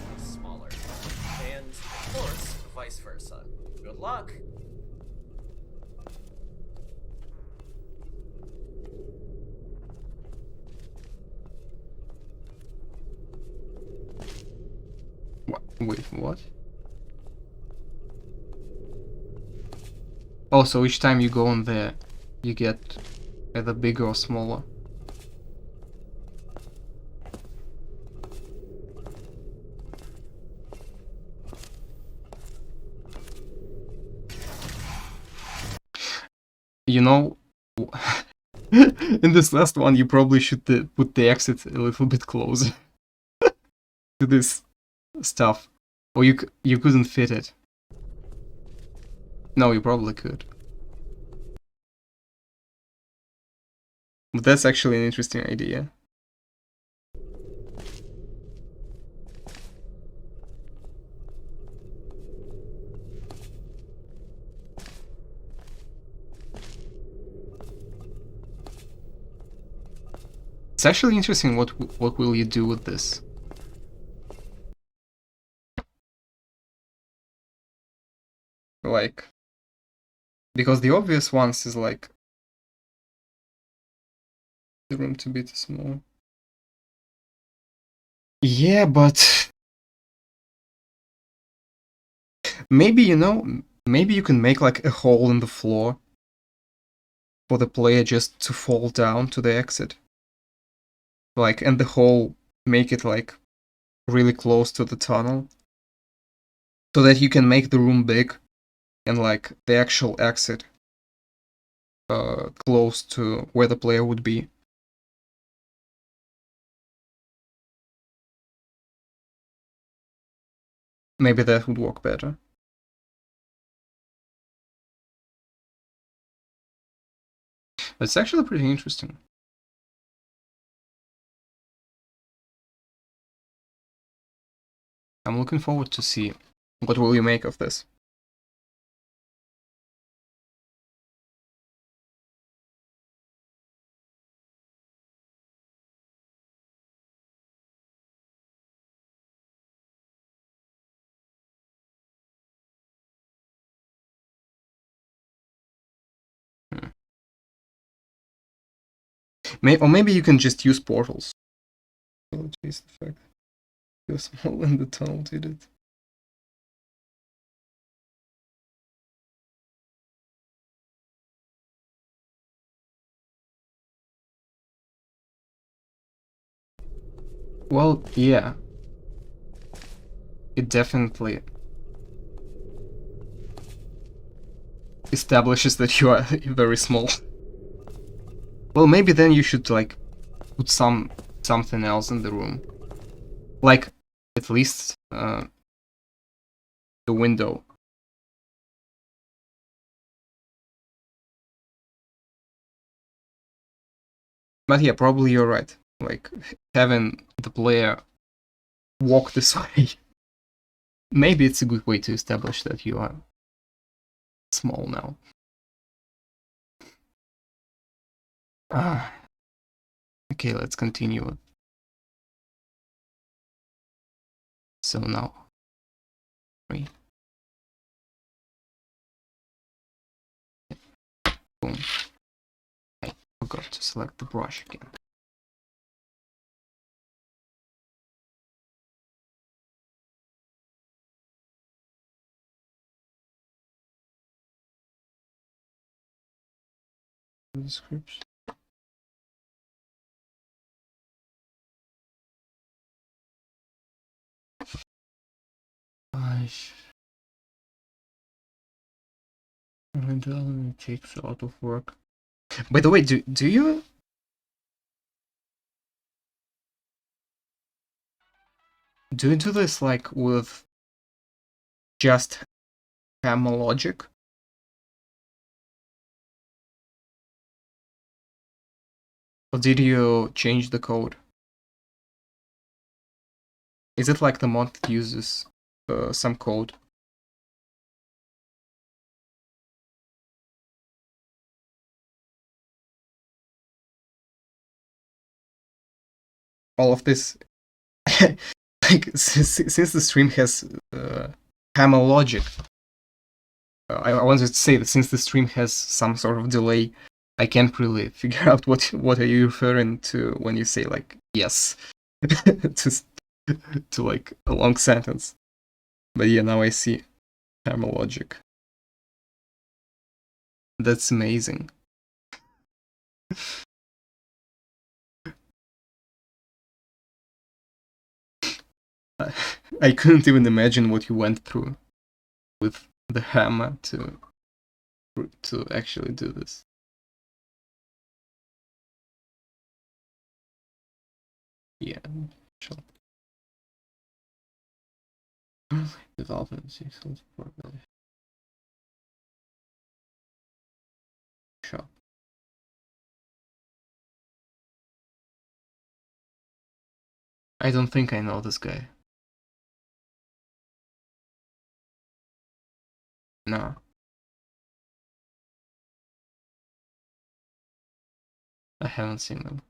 B: And of course, vice versa. Good luck.
A: Wait, what? Oh, so each time you go on there, you get either bigger or smaller. You know, in this last one, you probably should put the exit a little bit closer to this stuff. Or you couldn't fit it. No, you probably could. But that's actually an interesting idea. It's actually interesting what will you do with this? Like, because the obvious ones is like the room to be too small. Yeah, but maybe, you know, maybe you can make like a hole in the floor for the player just to fall down to the exit. Like, and the hole make it like really close to the tunnel. so that you can make the room big and like the actual exit close to where the player would be. Maybe that would work better. It's actually pretty interesting. I'm looking forward to see what will you make of this. Or maybe you can just use portals. Oh, jeez, the fact you're small and the tunnel did it. Well, yeah. It definitely establishes that you are very small. Well, maybe then you should like put something else in the room, like at least the window. But yeah, probably you're right. Like having the player walk this way, maybe it's a good way to establish that you are small now. Ah, okay, let's continue. So now, 3. Boom. I forgot to select the brush again. Description. Gosh. It takes a lot of work. By the way, do you do this like with just hammer logic? Or did you change the code? Is it like the mod that uses some code? All of this, like since the stream has hammer logic, I wanted to say that since the stream has some sort of delay, I can't really figure out what are you referring to when you say like yes to like a long sentence. But yeah, now I see hammer logic. That's amazing. I couldn't even imagine what you went through with the hammer to actually do this. Yeah, sure. Development sure. I don't think I know this guy. No. I haven't seen them.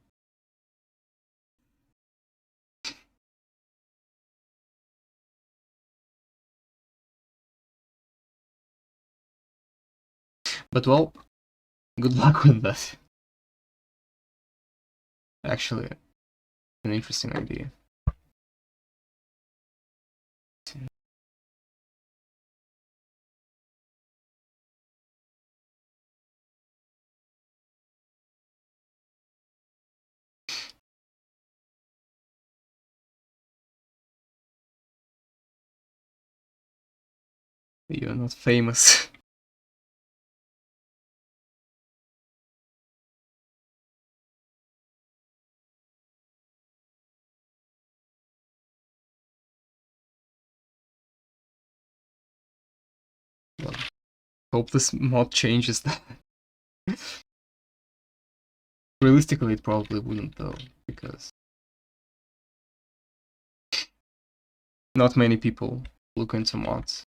A: But well, good luck with that. Actually, an interesting idea. You're not famous. Well, hope this mod changes that. Realistically, it probably wouldn't though, because not many people look into mods,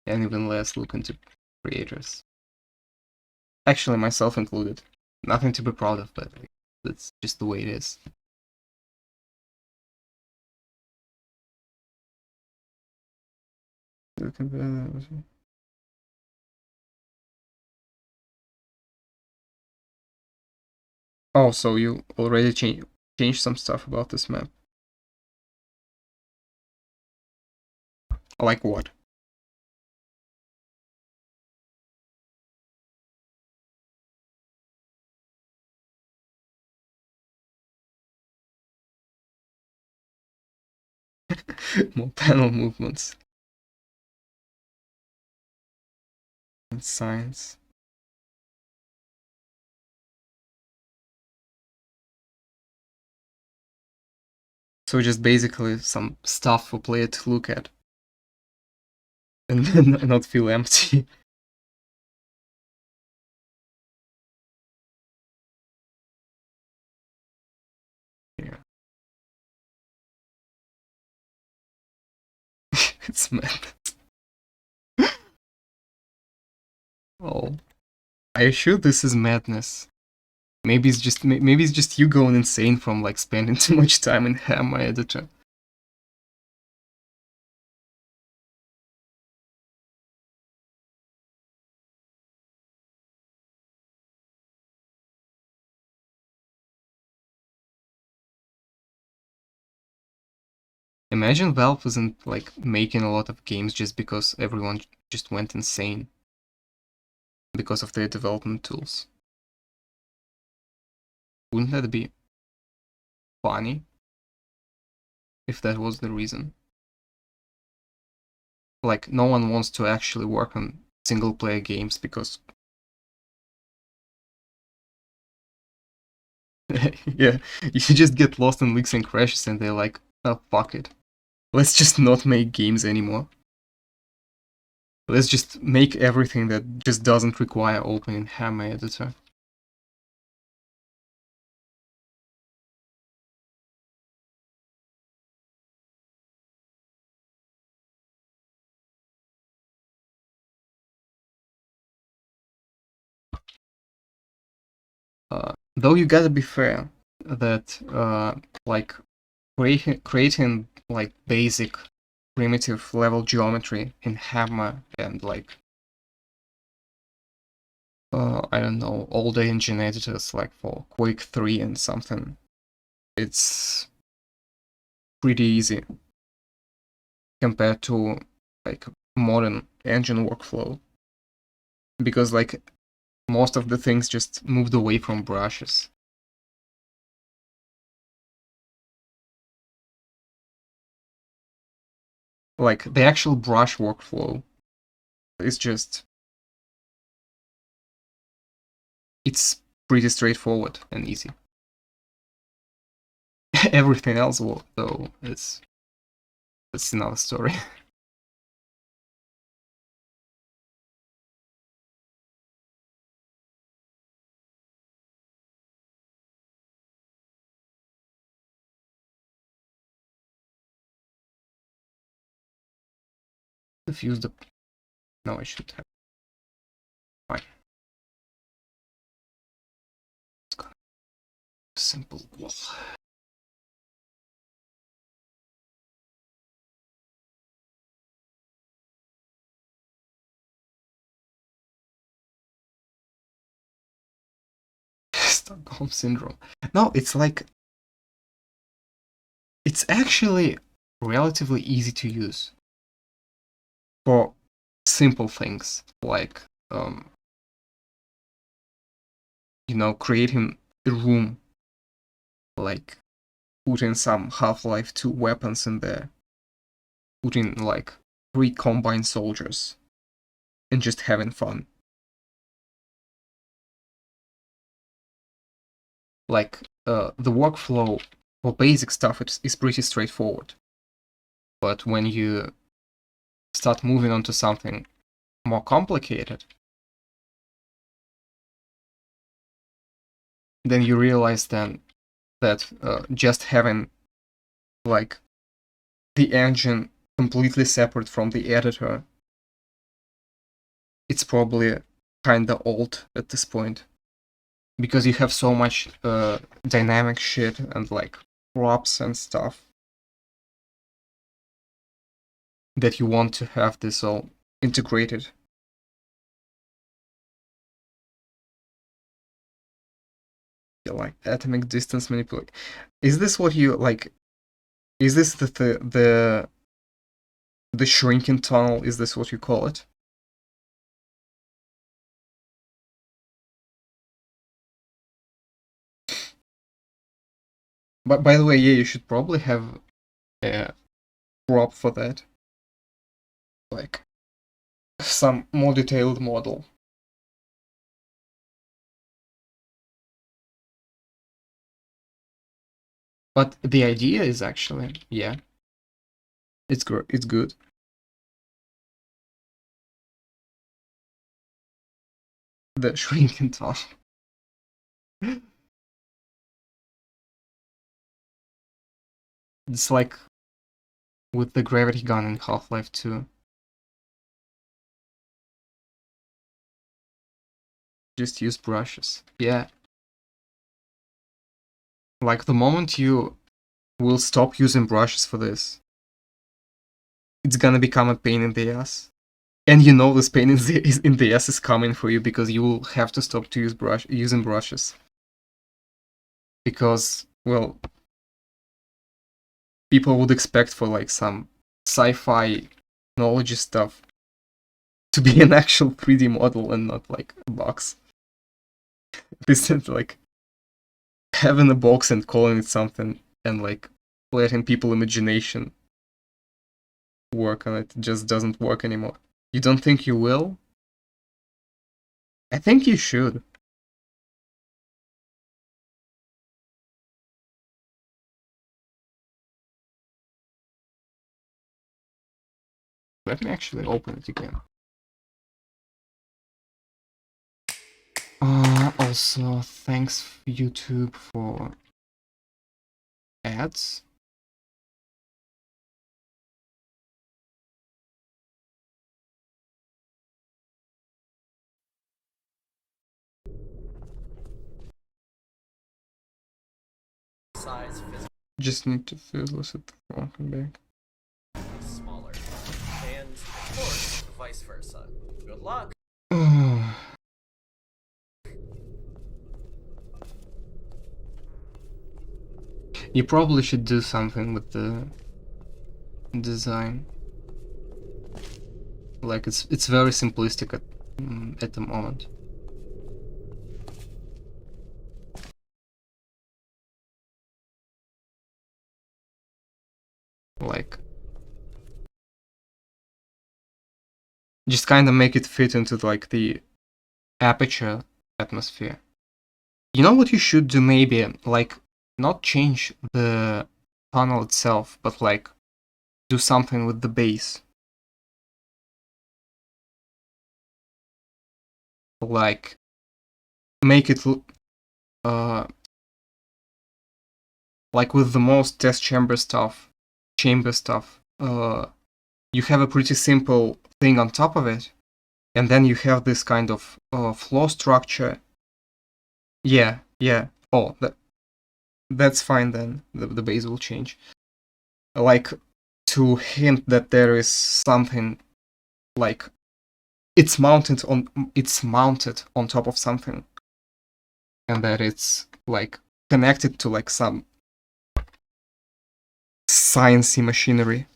A: and even less look into creators. Actually, myself included. Nothing to be proud of, but like, that's just the way it is. Oh, so you already changed some stuff about this map? Like what? More panel movements. And signs. So just basically some stuff for player to look at. And then not feel empty. Yeah. It's mad. Oh. Are you sure this is madness? Maybe it's just you going insane from like spending too much time in Hammer Editor. Imagine Valve isn't like making a lot of games just because everyone just went insane because of their development tools. Wouldn't that be funny if that was the reason? Like, no one wants to actually work on single player games because yeah, you just get lost in leaks and crashes and they're like, oh fuck it. Let's just not make games anymore. Let's just make everything that just doesn't require opening Hammer Editor. Though you gotta be fair that like creating like basic primitive level geometry in Hammer and like I don't know, older engine editors like for Quake 3 and something, it's pretty easy compared to like modern engine workflow, because like most of the things just moved away from brushes. Like the actual brush workflow is just, it's pretty straightforward and easy. Everything else though, that's another story. Diffuse the, no, I should have, fine. It's gonna be simple wall. Stockholm syndrome. No, it's like, it's actually relatively easy to use for simple things like you know, creating a room, like putting some Half-Life 2 weapons in there, putting like 3 combined soldiers, and just having fun. Like, the workflow for basic stuff is pretty straightforward. But when you start moving on to something more complicated, then you realize then that just having like the engine completely separate from the editor, it's probably kinda old at this point. Because you have so much dynamic shit and like props and stuff that you want to have this all integrated. Like atomic distance manipulate. Is this what you like? Is this the shrinking tunnel? Is this what you call it? But by the way, yeah, you should probably have a prop for that, like some more detailed model. But the idea is actually, yeah, it's good. The shrinking tunnel. It's like with the gravity gun in Half-Life 2. Just use brushes. Yeah. Like the moment you will stop using brushes for this, it's gonna become a pain in the ass. And you know this pain in the ass is coming for you because you will have to stop to using brushes. Because, well, people would expect for like some sci-fi technology stuff to be an actual 3D model and not like a box. This is like having a box and calling it something and like letting people imagination work on it just doesn't work anymore. You don't think you will? I think you should. Let me actually open it again. Also, thanks YouTube for ads.
B: Size
A: Just need to fizzle it welcome back.
B: smaller. And, of course, vice versa. Good luck.
A: You probably should do something with the design. Like it's very simplistic at the moment. Like just kind of make it fit into like the aperture atmosphere. You know what you should do maybe? Like not change the tunnel itself, but like do something with the base. Like make it like with the most test chamber stuff, you have a pretty simple thing on top of it, and then you have this kind of flow structure. Yeah, yeah. Oh, that's fine then. The base will change. Like to hint that there is something like it's mounted on top of something, and that it's like connected to like some sciencey machinery.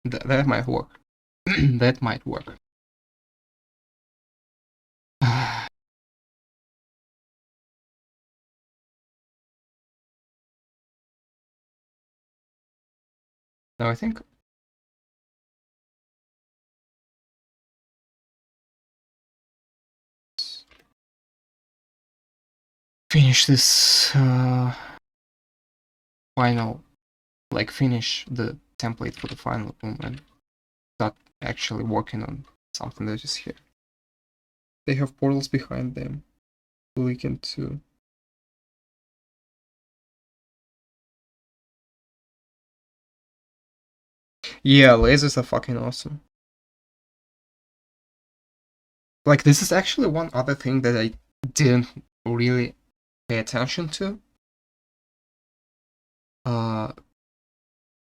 A: That might work. That might work. Now I think finish this final, like finish the template for the final room and start actually working on something that is here. They have portals behind them. We can too. Yeah, lasers are fucking awesome. Like, this is actually one other thing that I didn't really pay attention to.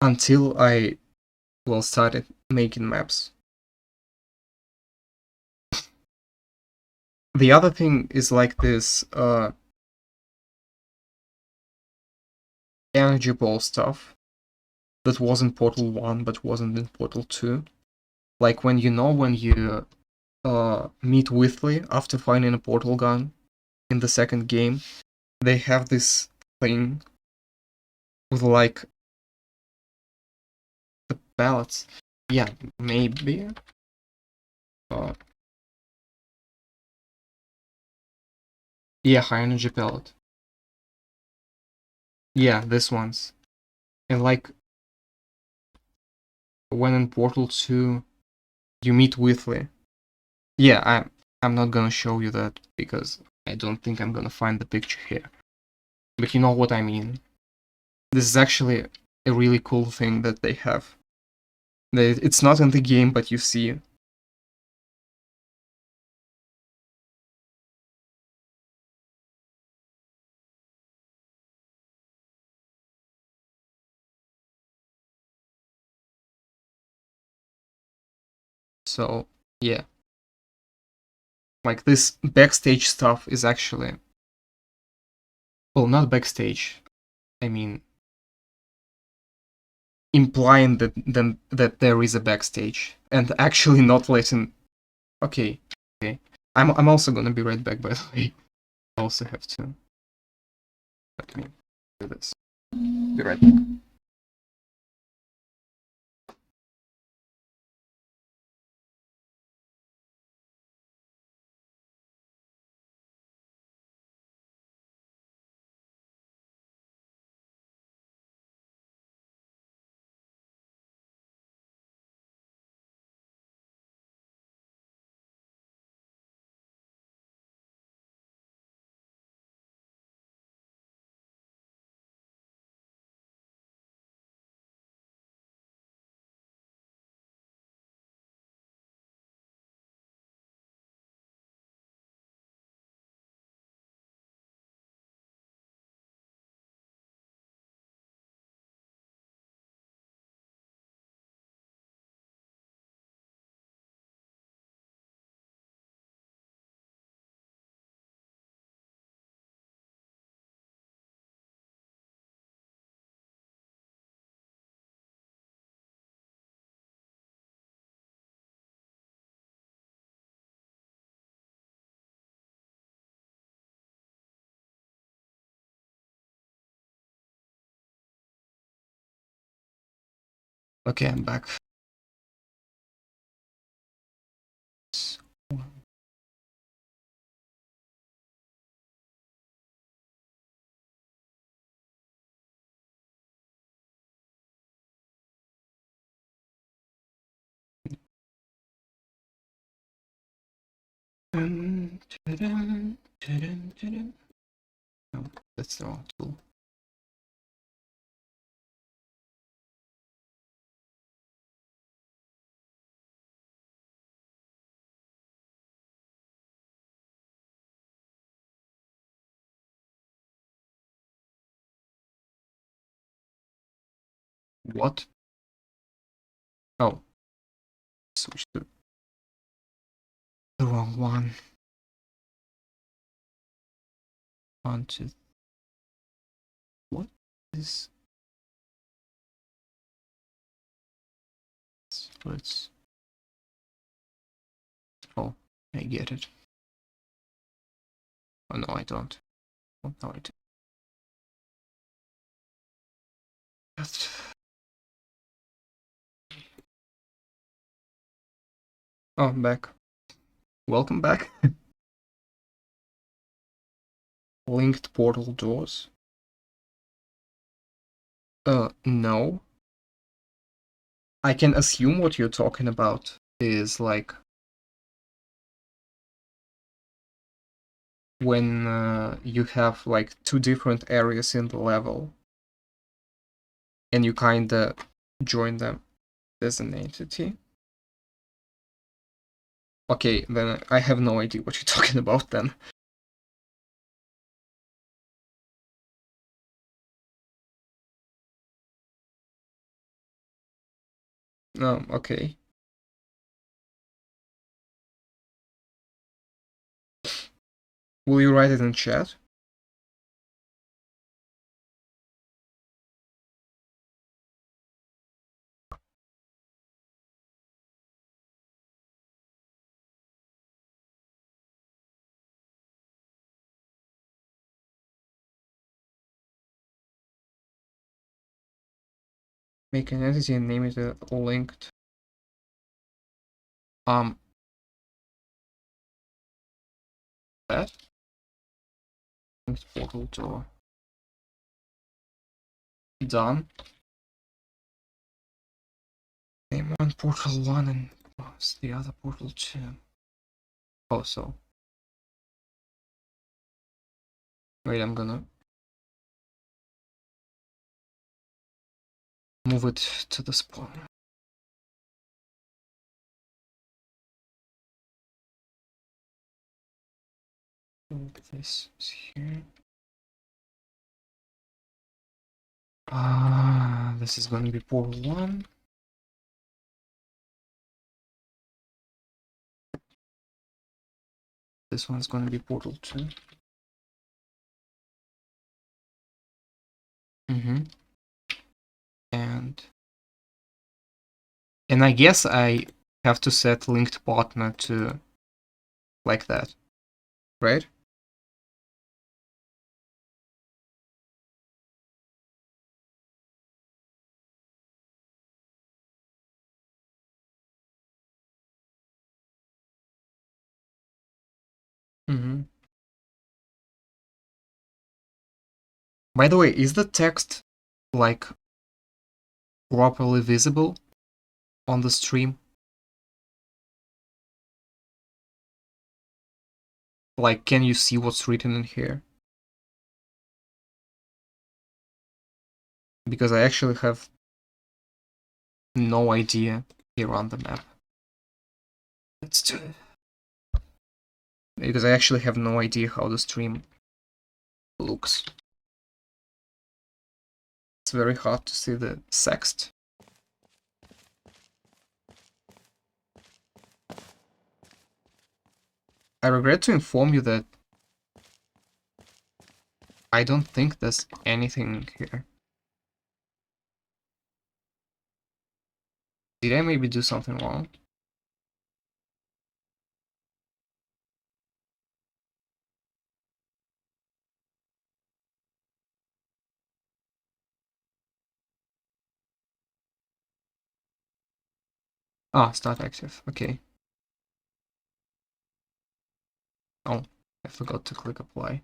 A: Until I, well, started making maps. The other thing is like this, energy ball stuff that was in Portal 1 but wasn't in Portal 2. Like when you meet Withley after finding a portal gun in the second game, they have this thing with like the pellets. Yeah, maybe. Yeah, high energy pellet. Yeah, this one's. And like when in Portal 2 you meet Withley. Yeah, I'm not gonna show you that because I don't think I'm gonna find the picture here. But you know what I mean. This is actually a really cool thing that they have. It's not in the game, but you see. So, yeah. Like, this backstage stuff is actually... Well, not backstage. I mean... implying that there is a backstage. And actually not letting... Okay. I'm also gonna be right back, by the way. I also have to... Let me do this. Be right back. Okay, I'm back. No, that's the wrong tool. What? Oh, switch to the wrong one. On to what is? Let's. Oh, I get it. Oh no, I don't. Oh, no, I do. Oh, I'm back. Welcome back. Linked portal doors. No. I can assume what you're talking about is like when you have like two different areas in the level and you kinda join them as an entity. Okay, then I have no idea what you're talking about then. No, okay. Will you write it in chat? Make an entity and name it a linked. That? Linked portal door. Done. Name one portal 1 and what's the other portal 2? Oh, so. Wait, I'm gonna move it to the spawn. This is here. This is gonna be portal 1. This one's gonna be portal 2. And I guess I have to set linked partner to like that, right? By the way, is the text like properly visible on the stream? Like, can you see what's written in here? Because I actually have no idea here on the map. Let's do it. Because I actually have no idea how the stream looks. It's very hard to see the sext. I regret to inform you that I don't think there's anything here. Did I maybe do something wrong? Ah, start active, okay. Oh, I forgot to click apply.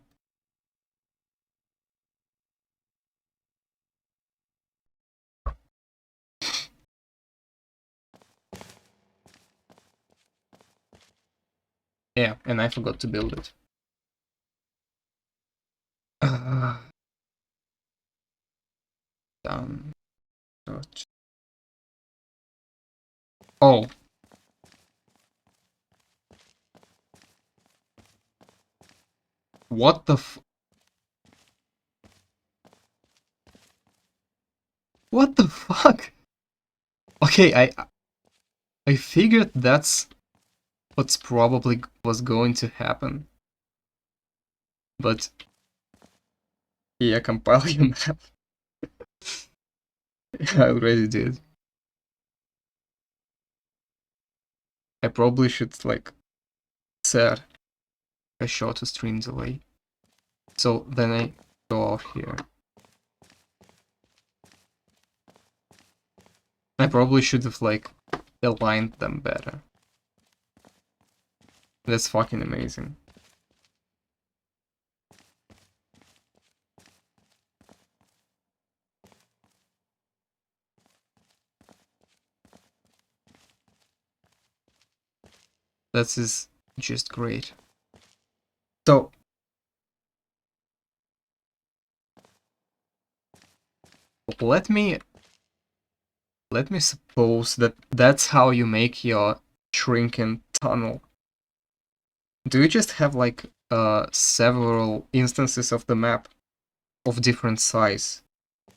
A: Yeah, and I forgot to build it. Done. Search. Oh. What the f- What the fuck? Okay, I figured that's what's probably was going to happen. But yeah, compile your map. I already did. I probably should like set a shorter stream delay. So then I go off here. I probably should have like aligned them better. That's fucking amazing. That is just great. So let me suppose that that's how you make your shrinking tunnel. Do you just have like several instances of the map of different size,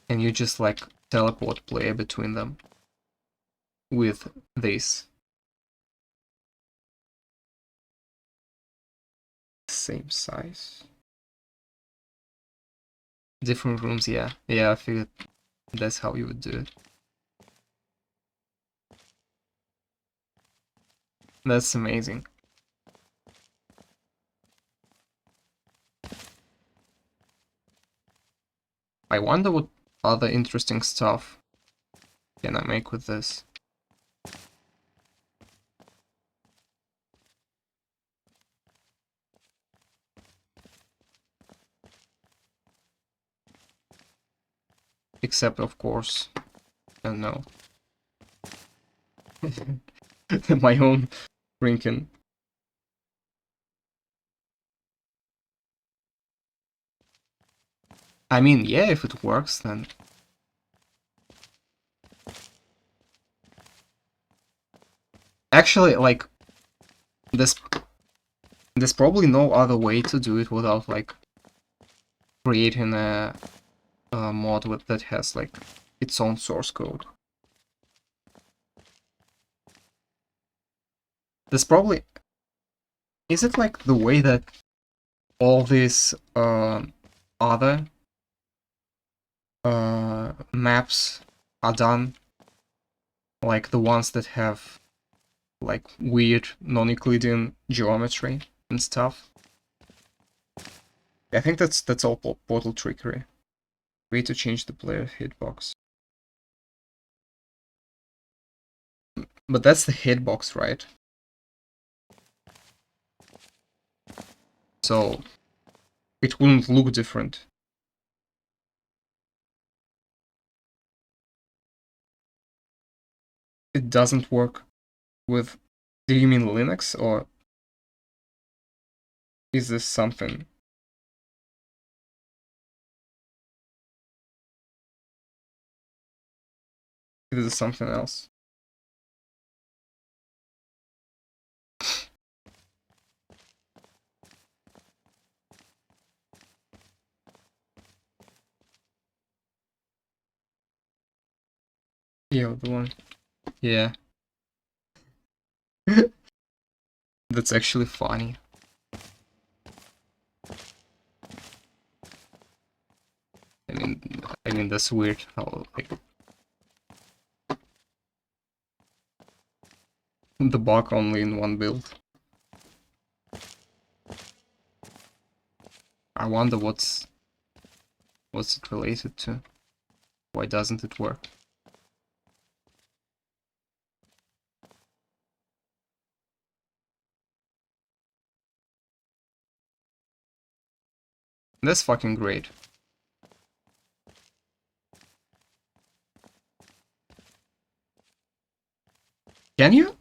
A: and you just like teleport player between them with this same size? Different rooms, yeah. Yeah, I figured that's how you would do it. That's amazing. I wonder what other interesting stuff can I make with this. Except, of course, I don't know. My own drinking. I mean, yeah, if it works, then... Actually, like, there's probably no other way to do it without, like, creating a mod that has, like, its own source code. There's probably... Is it, like, the way that all these other maps are done? Like, the ones that have like weird non-Euclidean geometry and stuff. I think that's all portal trickery. Way to change the player hitbox. But that's the hitbox, right? So it wouldn't look different. It doesn't work with... Do you mean Linux, or is this something? Is this something else? Yeah, the one. Yeah. That's actually funny. I mean that's weird how like the bug only in one build. I wonder what's it related to? Why doesn't it work? That's fucking great. Can you?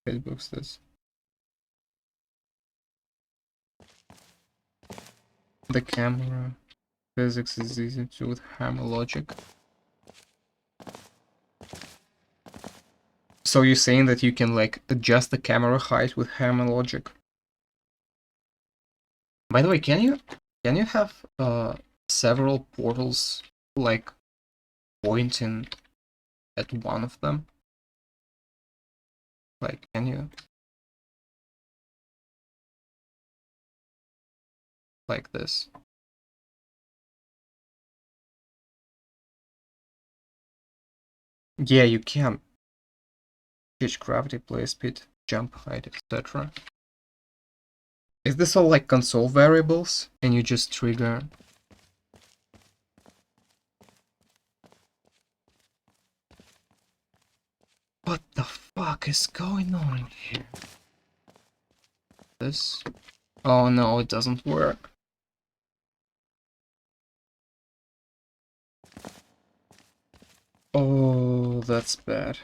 A: Facebook's this. The camera physics is easy to do with hammer logic. So you're saying that you can like adjust the camera height with hammer logic? By the way, can you have several portals like pointing at one of them? Like, can you like this? Yeah, you can. Change gravity, play speed, jump height, etc. Is this all like console variables and you just trigger? What the fuck is going on here? This? Oh no, it doesn't work. Oh, that's bad.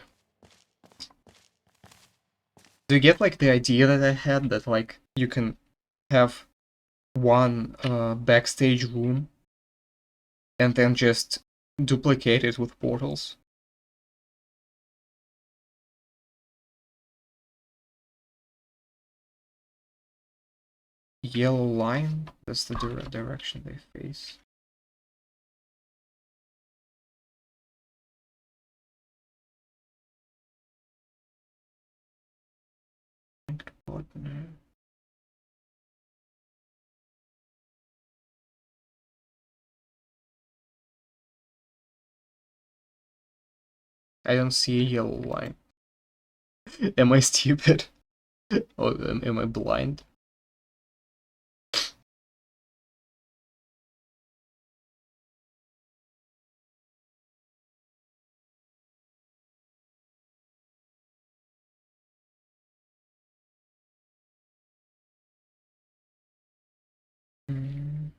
A: Do you get like the idea that I had that like you can have one backstage room and then just duplicate it with portals? Yellow line, that's the direction they face. Partner. I don't see a yellow line. Am I stupid? Or am I blind? Mm.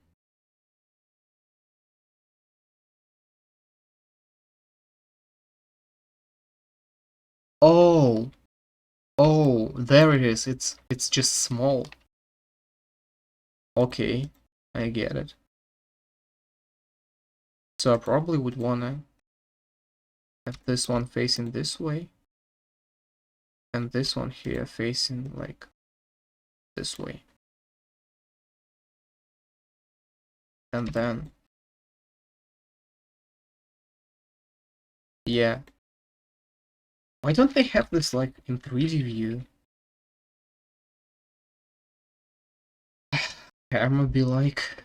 A: Oh, oh, there it is. It's just small. Okay, I get it. So I probably would wanna have this one facing this way, and this one here facing like this way. And then, yeah. Why don't they have this like in 3D view? I'm gonna be like,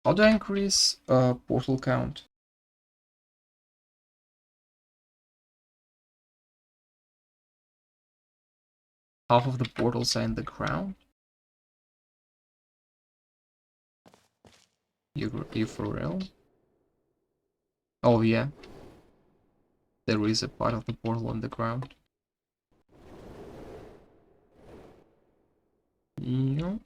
A: how do I increase portal count? Half of the portals are in the ground? You for real? Oh yeah. There is a part of the portal on the ground. Yeah.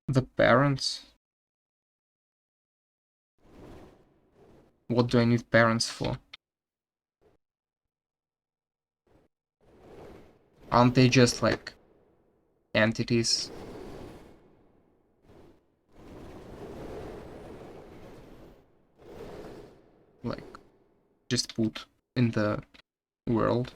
A: The parents? What do I need parents for? Aren't they just like entities? Like, just put in the world?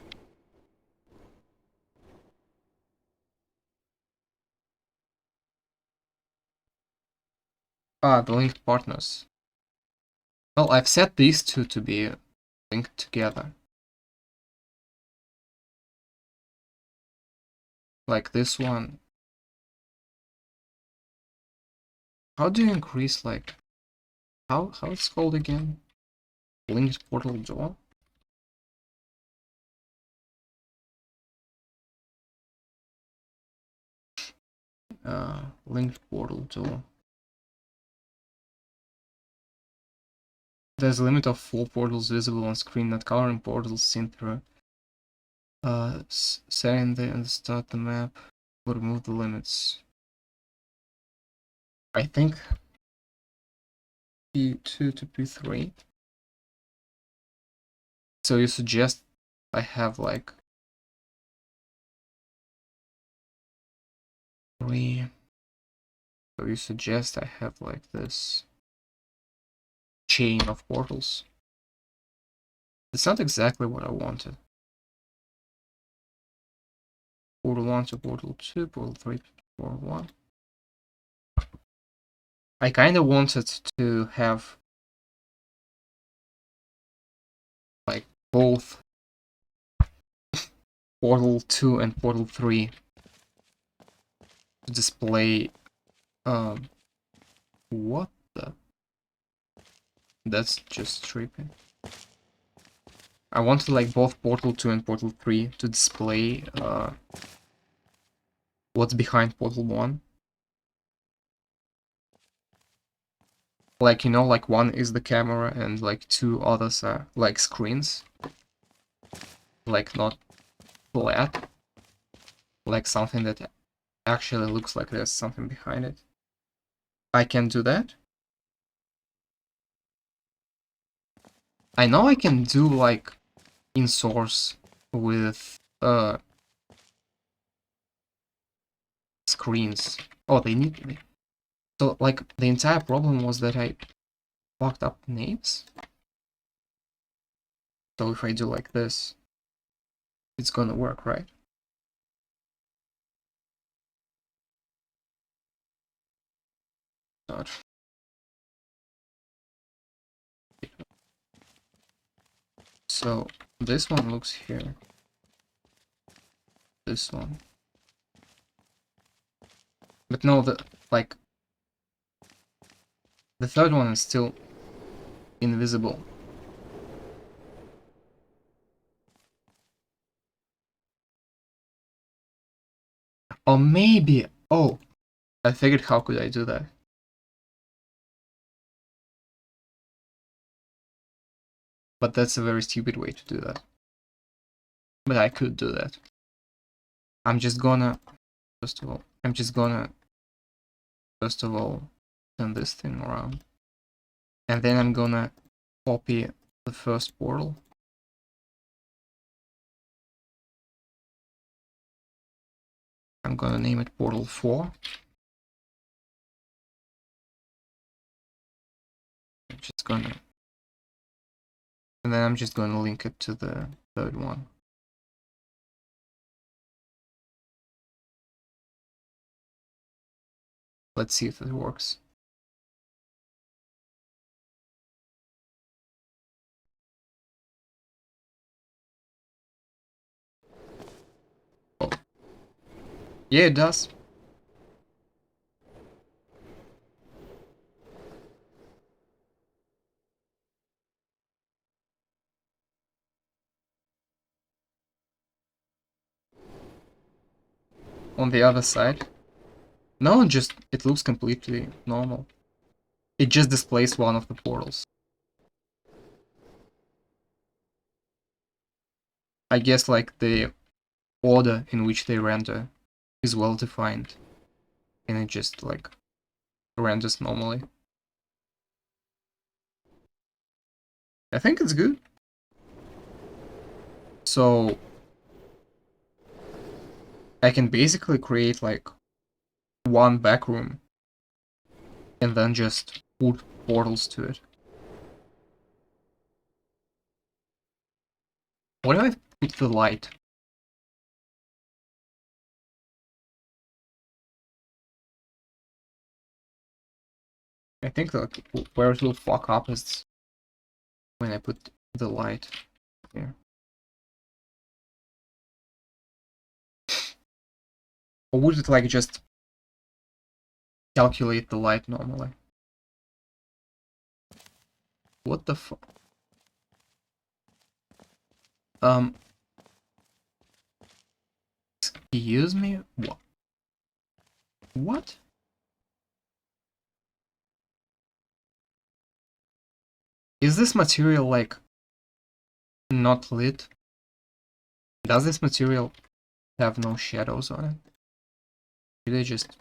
A: Ah, the linked partners. Well, I've set these two to be linked together. Like this one. How do you increase like how it's called again? Linked portal door? Linked portal door. There's a limit of 4 portals visible on screen, not covering portals seen through. Setting the start the map will remove the limits. I think P2 to P3. So you suggest I have like 3. So you suggest I have like this chain of portals. It's not exactly what I wanted. Portal 1 to portal 2, portal 3 to portal 1. I kinda wanted to have like both portal 2 and portal 3 to display what the? That's just tripping. I wanted like both portal 2 and portal 3 to display what's behind portal 1. Like, you know, like one is the camera and like two others are like screens. Like not flat. Like something that actually looks like there's something behind it. I can do that. I know I can do like in source with screens. Oh, they need me. So like the entire problem was that I fucked up names. So if I do like this, it's gonna work, right? Not. So this one looks here. This one. But no, the like the third one is still invisible. Or maybe, oh, I figured how could I do that. But that's a very stupid way to do that. But I could do that. I'm just gonna, first of all, turn this thing around. And then I'm gonna copy the first portal. I'm gonna name it portal 4. I'm just gonna, and then I'm just gonna link it to the third one. Let's see if it works. Oh. Yeah, it does. On the other side. No, just it looks completely normal. It just displays one of the portals. I guess like the order in which they render is well defined. And it just like renders normally. I think it's good. So I can basically create like one backroom and then just put portals to it. What if I put the light? I think like where it will fuck up is when I put the light here. Or would it like just calculate the light normally? What the fuck? Excuse me? What? What? Is this material like not lit? Does this material have no shadows on it? Do they just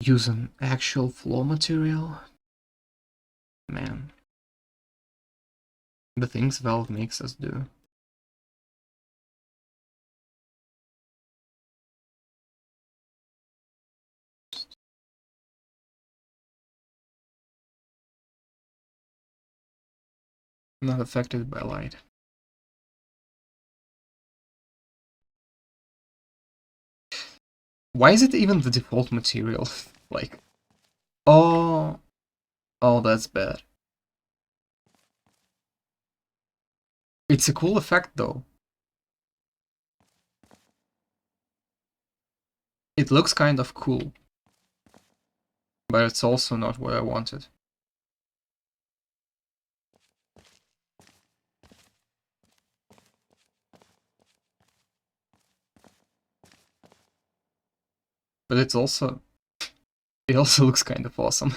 A: use an actual floor material? Man. The things Valve makes us do. Not affected by light. Why is it even the default material? Like, oh, that's bad. It's a cool effect though. It looks kind of cool. But it's also not what I wanted. But it also looks kind of awesome.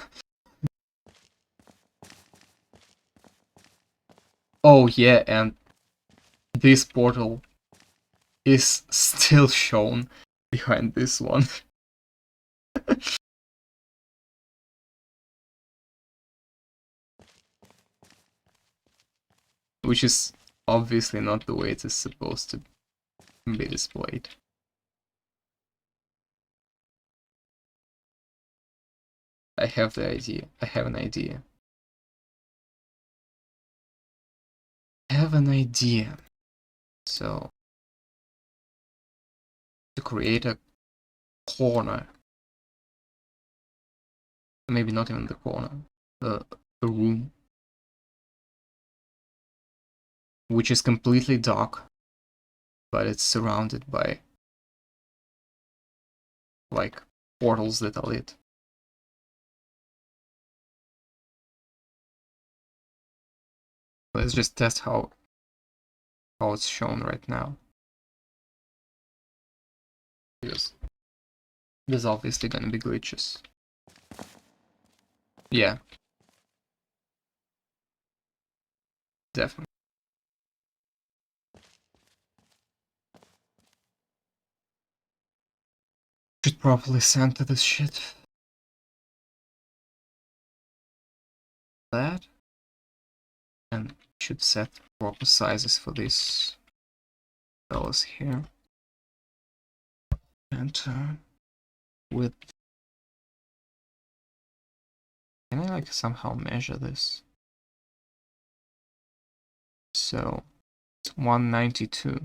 A: Oh yeah, and this portal is still shown behind this one. Which is obviously not the way it is supposed to be displayed. I have the idea. I have an idea. I have an idea. So, to create a corner, maybe not even the corner, a room, which is completely dark, but it's surrounded by, like, portals that are lit. Let's just test how it's shown right now. Because there's obviously gonna be glitches. Yeah. Definitely. Should probably center this shit. That. And should set proper sizes for these fellas here. And with... Can I like somehow measure this? So it's 192.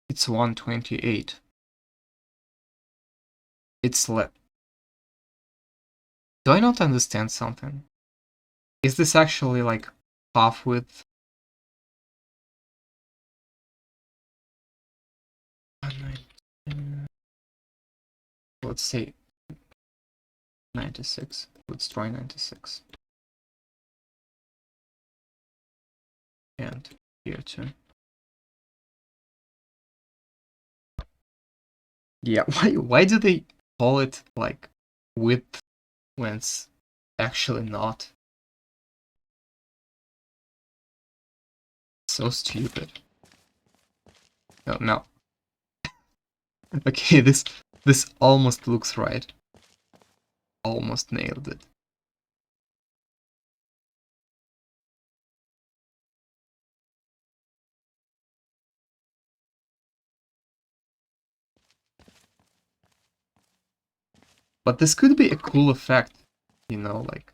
A: It's 128. It's Do I not understand something? Is this actually like half width? Let's say 96. Let's try 96. And here too. Yeah, why do they call it like width when it's actually not? So stupid. Oh no. Okay, this almost looks right. Almost nailed it. But this could be a cool effect, you know, like...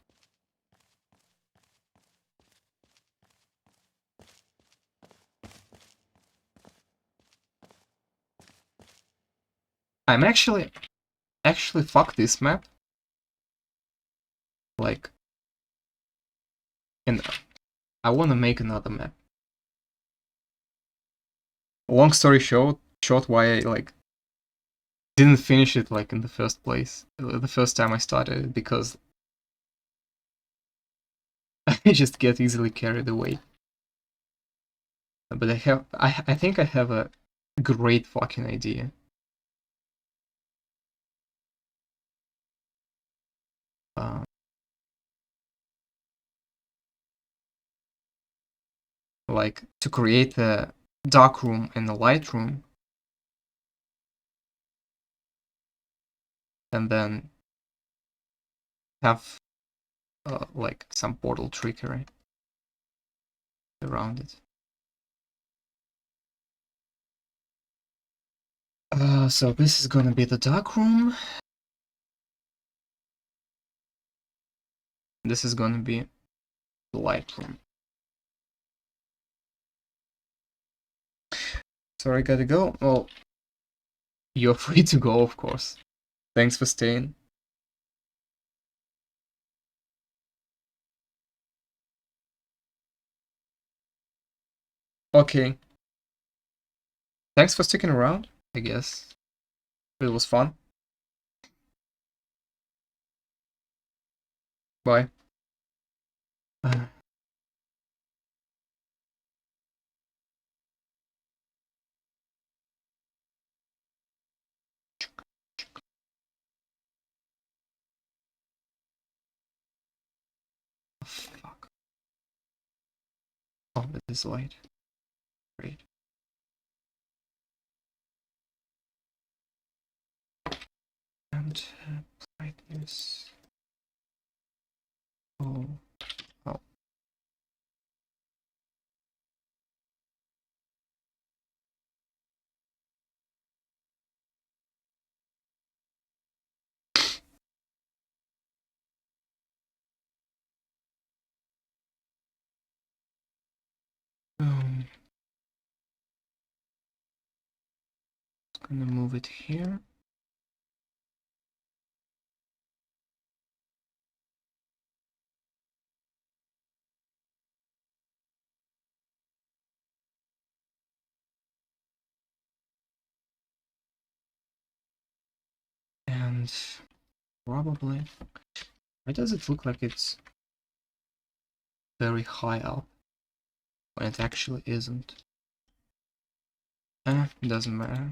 A: I'm actually fuck this map. Like, and I want to make another map. Long story short, why I like didn't finish it like in the first place, the first time I started it, because I just get easily carried away. But I think I have a great fucking idea. Like to create a dark room and a light room, and then have like some portal trickery around it. So this is gonna be the dark room. This is gonna be the light room. Sorry, gotta go. Well, you're free to go, of course. Thanks for staying. Okay. Thanks for sticking around, I guess. It was fun. Bye. Oh, that is light. Great. And brightness. Oh, oh. Um, gonna move it here. And probably, why does it look like it's very high up when it actually isn't? It doesn't matter.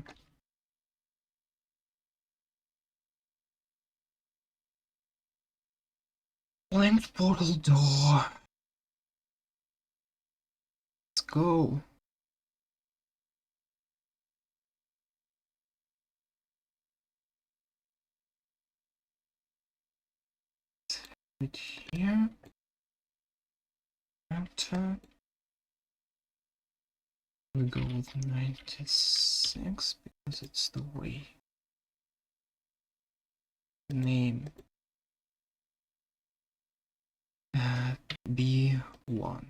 A: Linked portal door. Let's go. Right here. Enter. We go with 96 because it's the way. Name B1.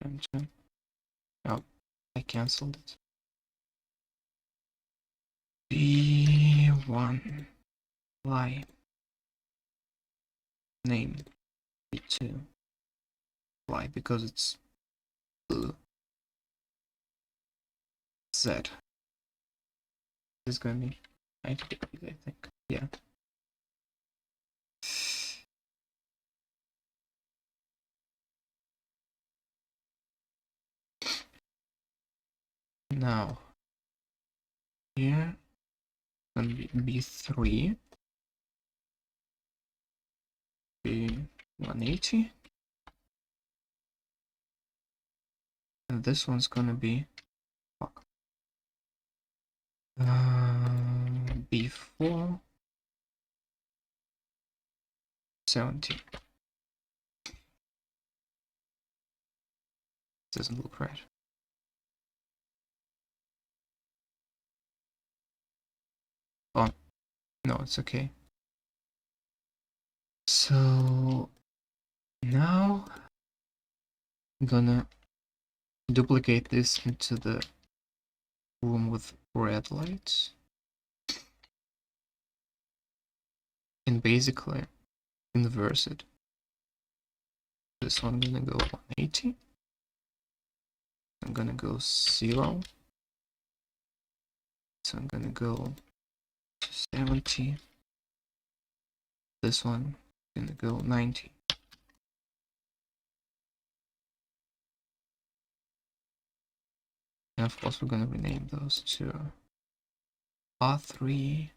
A: Enter. Oh, I cancelled it. B1. Y. Name B2. Why? Because it's Z. This is gonna be 90 degrees, I think. Yeah. Now, here, gonna be B3, B180, and this one's gonna be B4, 70. Doesn't look right. Oh, no, it's okay. So now I'm gonna duplicate this into the room with red lights and basically inverse it. This one gonna go 180. I'm gonna go 0. So I'm gonna go to 70. This one gonna go 90. And of course we're gonna rename those to R3,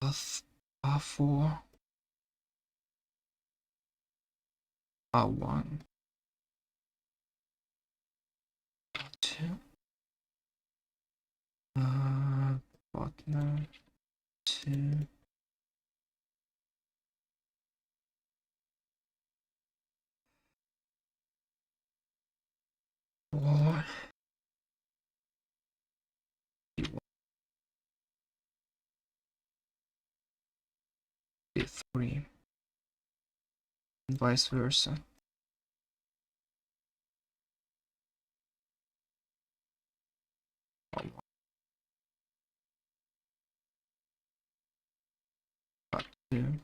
A: R4, R1, R2, partner 2, 4, 3, and vice versa. R1, R2,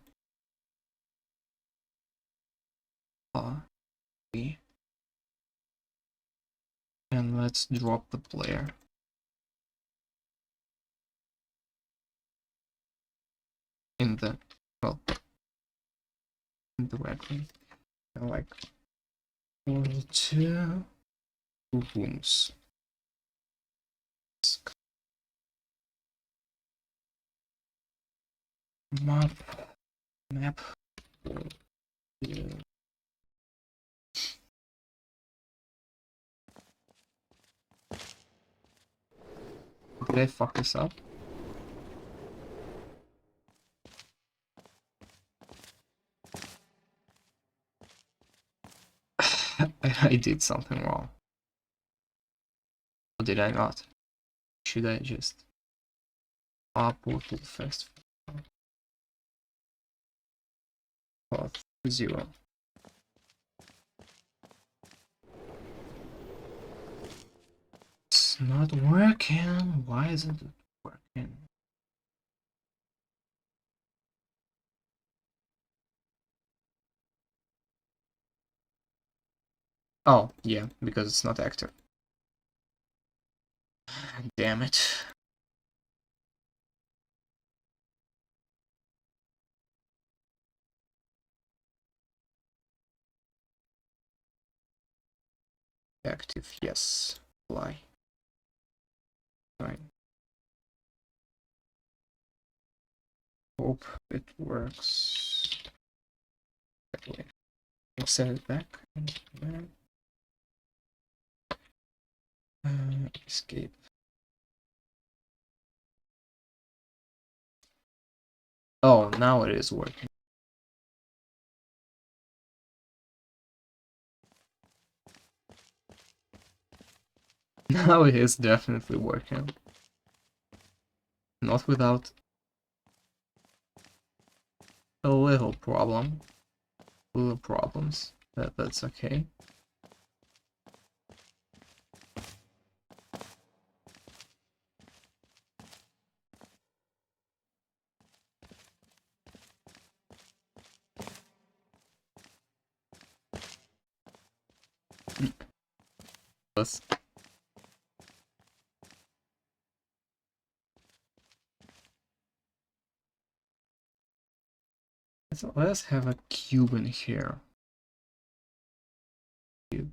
A: R3, and let's drop the player in the, well, in the red room. And like, portal 2 rooms. Map. Yeah. Did I fuck this up? I did something wrong. Or did I not? Should I just portal first? Path 0. It's not working. Why isn't it working? Oh, yeah, because it's not active. Damn it. Active, yes. Apply. Fine. Hope it works. That way. I'll set it back. Escape. Oh, now it is working. Now it is definitely working. Not without a little problem. Little problems. That's okay. Let's let's have a cube in here. Cube.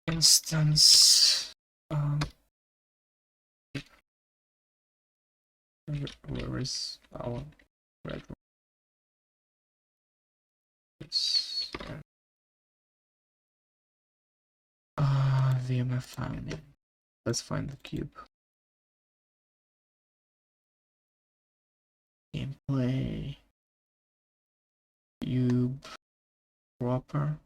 A: Instance. Where is our red room? Yes. VMF file name. Let's find the cube. Gameplay. Cube. Dropper.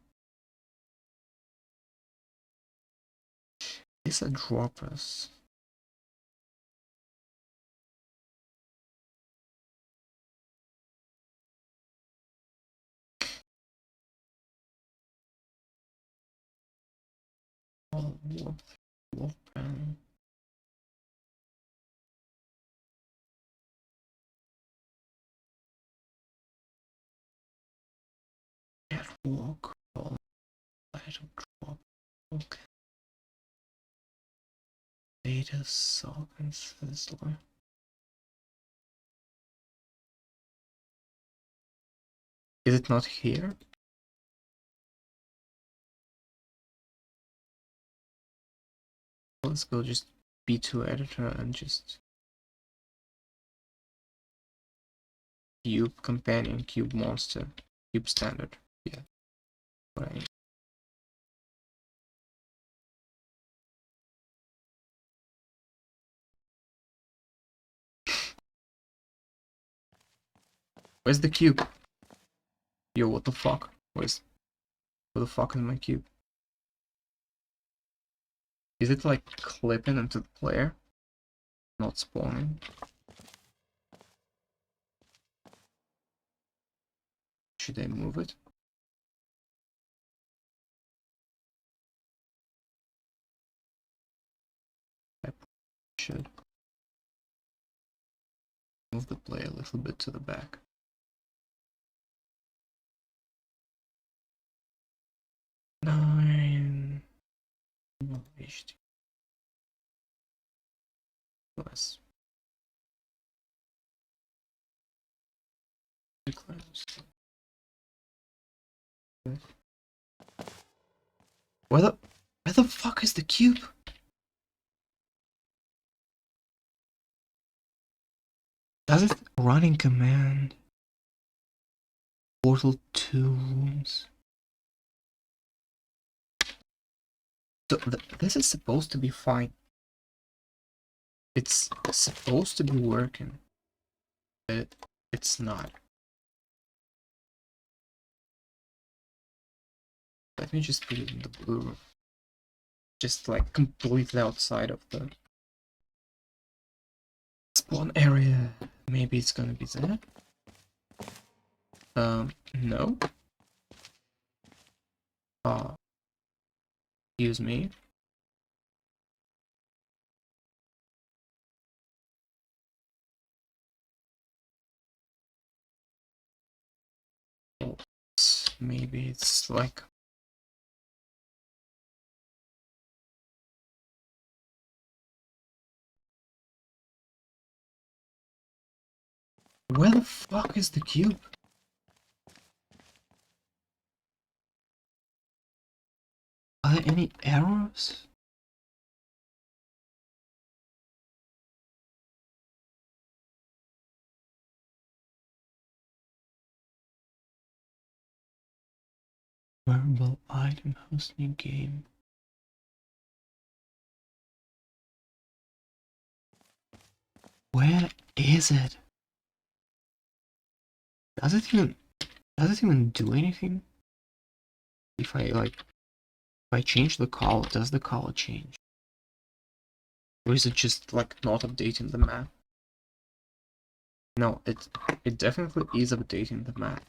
A: These are droppers. Oh, open. Catwalk. Oh, item drop. Okay. Data sock and fizzler. Is it not here? Let's go just B2 editor and just cube companion, cube monster, cube standard. Yeah. Right. Where's the cube? Yo, what the fuck? Where the fuck is my cube? Is it like clipping into the player? Not spawning? Should I move it? I should move the player a little bit to the back. Nine. Less. Where the fuck is the cube? Does it running command? Portal 2 rooms. So this is supposed to be fine. It's supposed to be working, but it's not. Let me just put it in the blue room. Just like completely outside of the spawn area. Maybe it's gonna be there. No. Excuse me. Maybe it's like... Where the fuck is the cube? Are there any errors? Wearable item hosting game. Where is it? Does it even do anything? If I change the color, does the color change? Or is it just like not updating the map? No, it definitely is updating the map.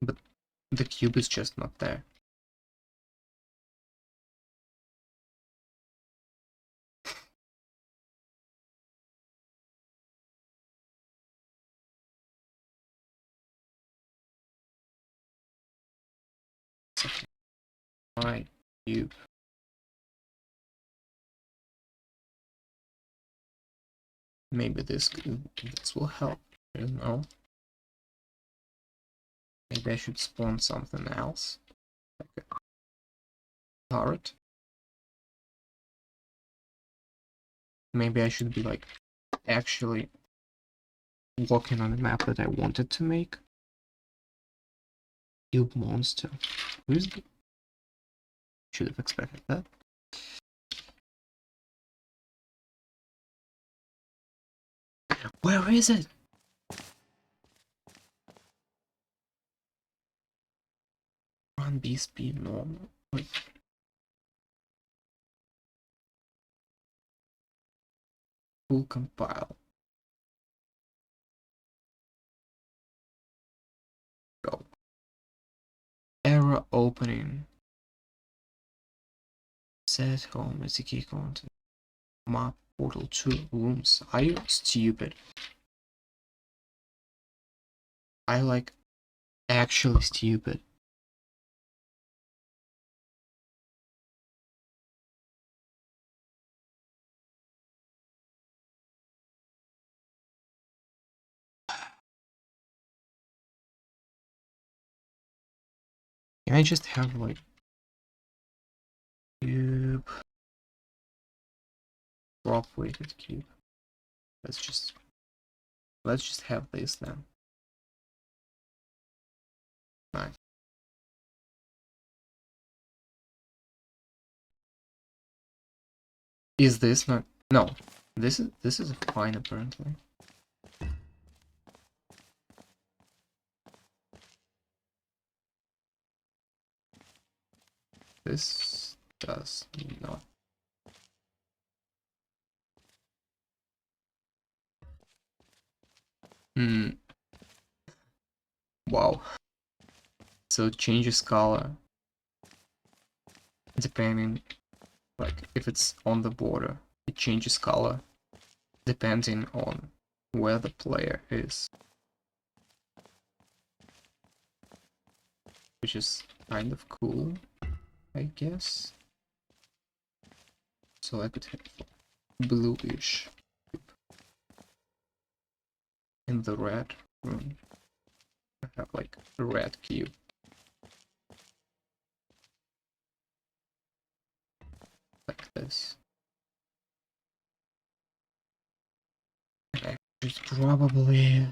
A: But the cube is just not there. My cube. Maybe this will help. I don't know. Maybe I should spawn something else. Like a turret. Maybe I should be like actually working on the map that I wanted to make. Cube monster. Who's the... Should have expected that. Where is it? Run B speed normal. Wait. Full compile. Go. Error opening. Set home as the key content. Map portal 2 rooms. Are you stupid? I like actually stupid. Can I just have like cube, drop weighted cube? Let's just have this then. Nice. Is this not? No. This is fine apparently. This does not. Wow. So it changes color depending, like if it's on the border, it changes color depending on where the player is, which is kind of cool, I guess. So I could have bluish in the red room. I have like a red cube. Like this. It's probably...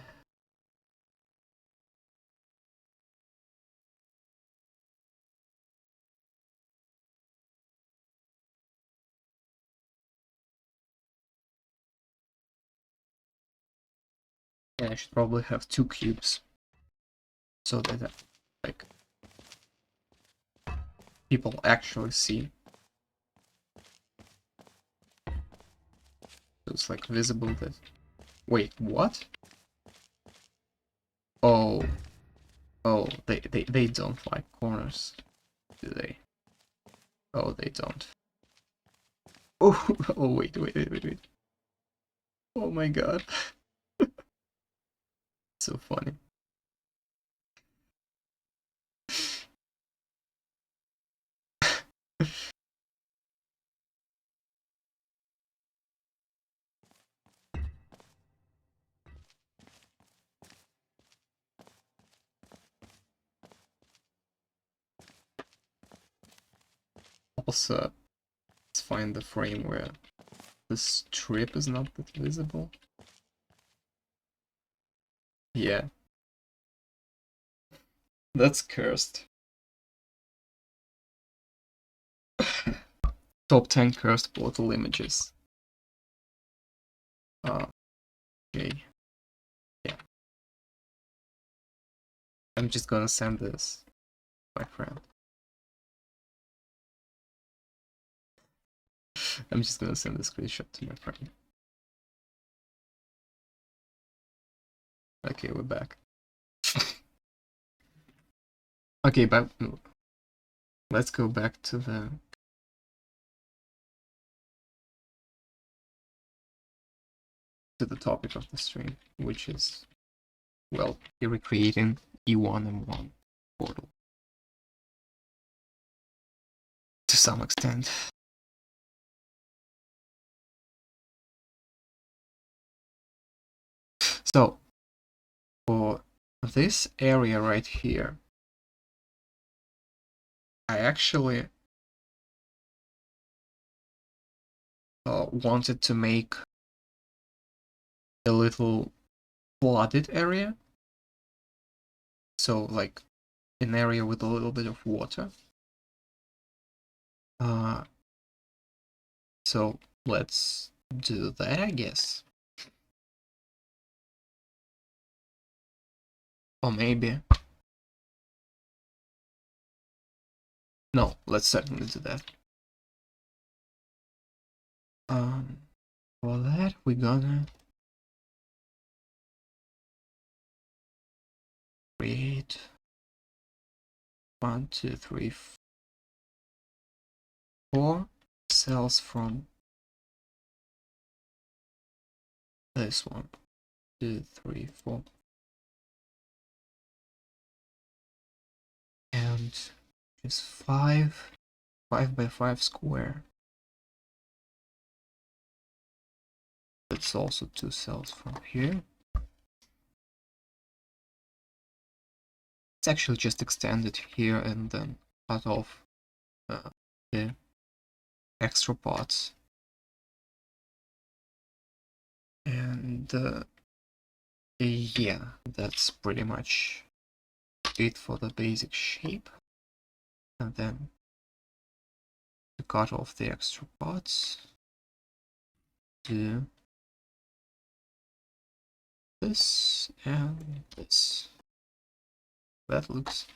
A: Yeah, I should probably have 2 cubes. So that, like, people actually see. So it's like visible that... Wait, what? Oh. Oh, they don't like corners, do they? Oh, they don't. Oh, oh wait. Oh my god. So funny. Also, let's find the frame where the strip is not that visible. Yeah. That's cursed. Top 10 cursed portal images. Okay. Yeah. I'm just gonna send this to my friend. I'm just gonna send the screenshot to my friend. Okay, we're back. Okay, but let's go back to the topic of the stream, which is, well, recreating E1M1 portal to some extent. So for this area right here, I actually wanted to make a little flooded area. So like an area with a little bit of water. So let's do that, I guess. Or maybe... No, let's certainly do that. For that, we're gonna create 1, 2, 3, 4 cells from this one. 2, 3, 4. And just 5 by 5 square. That's also 2 cells from here. It's actually just extended here and then cut off the extra parts. And yeah, that's pretty much it for the basic shape. And then to cut off the extra parts, do this and this. That looks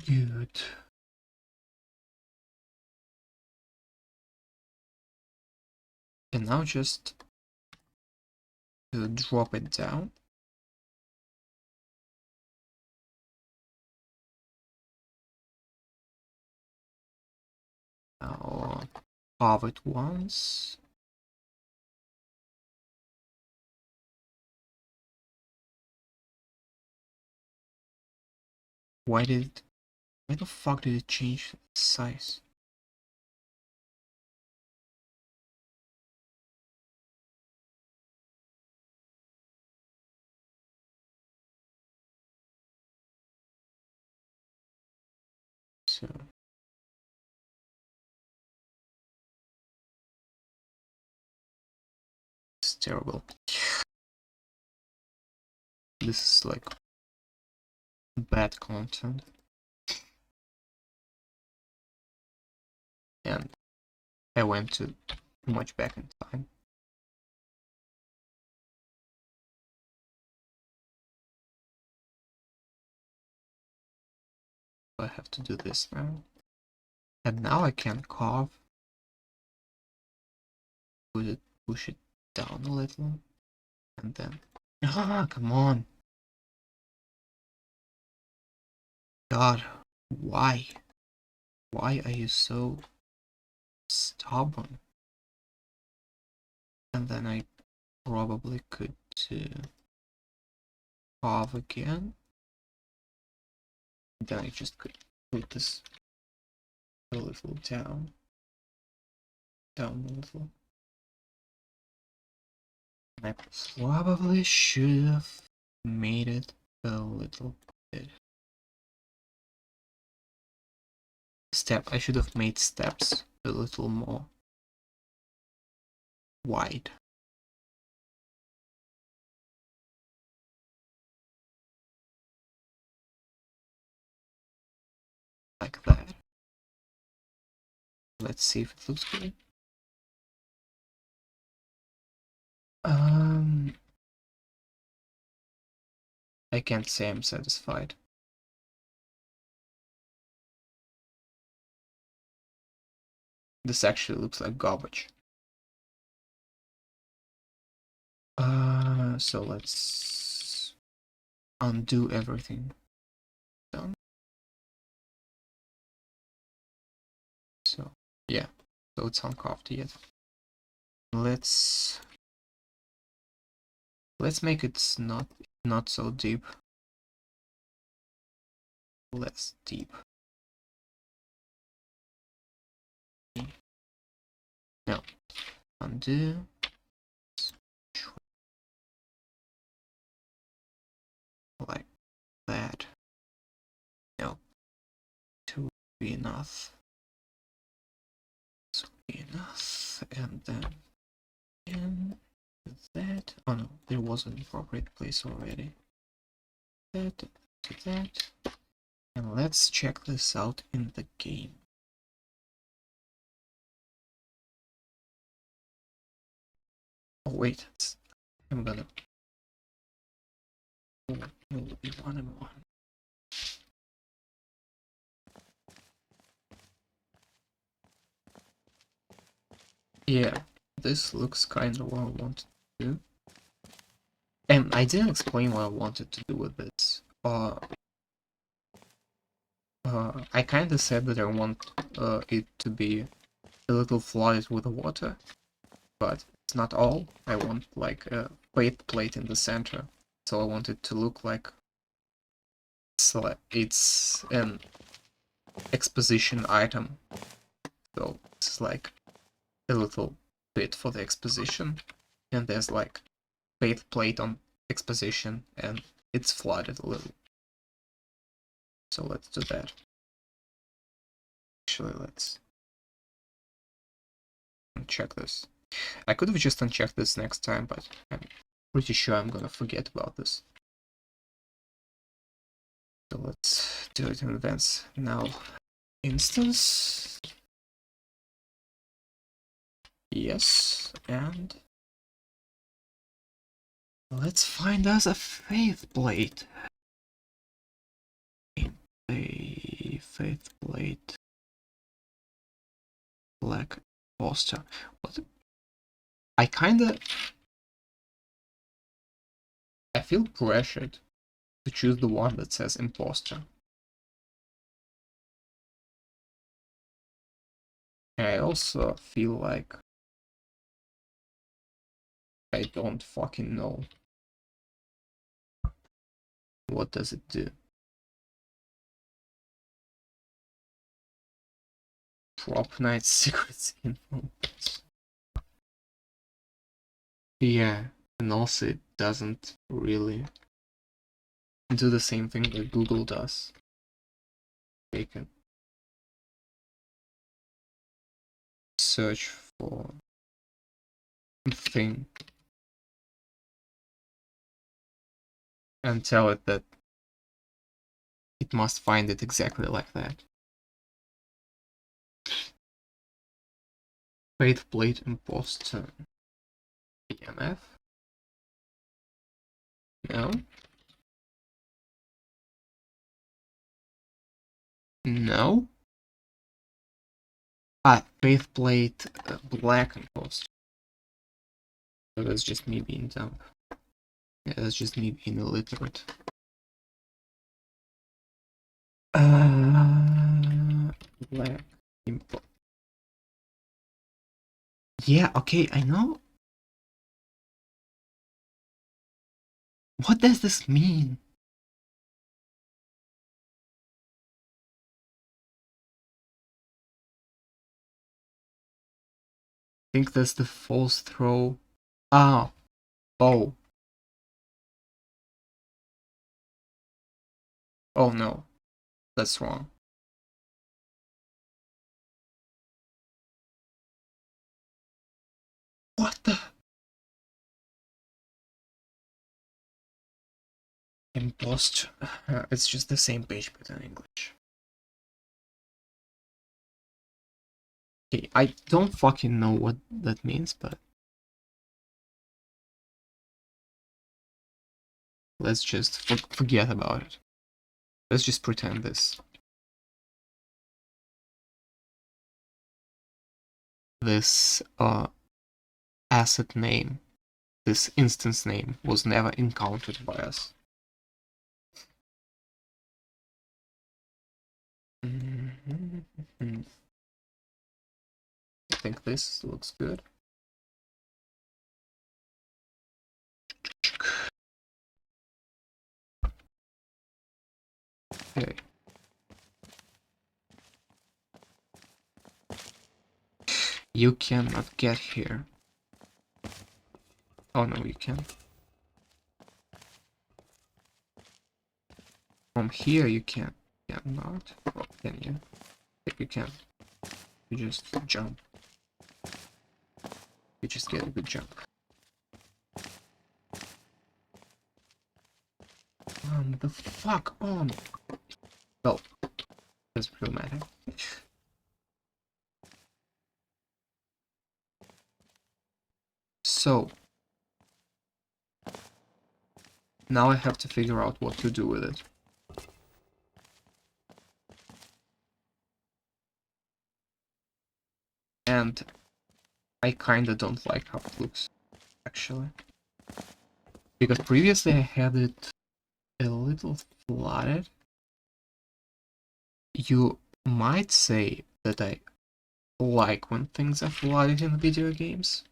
A: good. And now just to drop it down. Now halve it once. Why the fuck did it change size? So it's terrible. this is like bad content. And I went too much back in time. I have to do this now. And now I can carve. Push it down a little. And then... Ah, come on. God, why? Why are you so stubborn? And then I probably could carve again. Then I just could put this a little down. Down a little. I probably should have made it a little bit. I should have made steps a little more wide. Like that. Let's see if it looks good. I can't say I'm satisfied. This actually looks like garbage. So let's undo everything. Done. So yeah, so it's uncarved yet. Let's make it not so deep. Less deep. No. Undo. Like that. No. Two would be enough. This would be enough. And then again that. Oh no, there was an appropriate place already. That to that. And let's check this out in the game. Oh wait, I'm gonna... Oh, it will be 1-on-1. Yeah, this looks kind of what I wanted to do. And I didn't explain what I wanted to do with this. I kind of said that I want it to be a little flooded with water, but it's not all. I want like a faith plate in the center, so I want it to look like it's an exposition item. So it's like a little bit for the exposition, and there's like faith plate on exposition, and it's flooded a little. So let's do that. Actually, let's uncheck this. I could have just unchecked this next time, but I'm pretty sure I'm gonna forget about this. So let's do it in advance now. Instance. Yes, and let's find us a faith plate. A faith plate. Black poster. What? I feel pressured to choose the one that says imposter. I also feel like I don't fucking know. What does it do? Prop Night secrets info. Yeah, and also it doesn't really do the same thing that Google does. They can search for thing. and tell it that it must find it exactly like that. Faith plate impost EMF. No. No. Ah, faith plate black impost. So that's just me being dumb. Yeah, that's just me being illiterate. Black impost. Yeah, okay, I know. What does this mean? I think that's the false throw. Ah, oh. Oh no, that's wrong. What the? Impost. It's just the same page but in English. Okay, I don't fucking know what that means, but let's just forget about it. Let's just pretend this asset name, this instance name was never encountered by us. I think this looks good. Okay. You cannot get here. Oh no, you can. From here you can. Cannot. Oh, can you? I think you can. You just jump. You just get a good jump. The fuck on. Well, doesn't really matter. So now I have to figure out what to do with it. And I kinda don't like how it looks, actually. Because previously I had it a little flooded. You might say that I like when things are flooded in video games.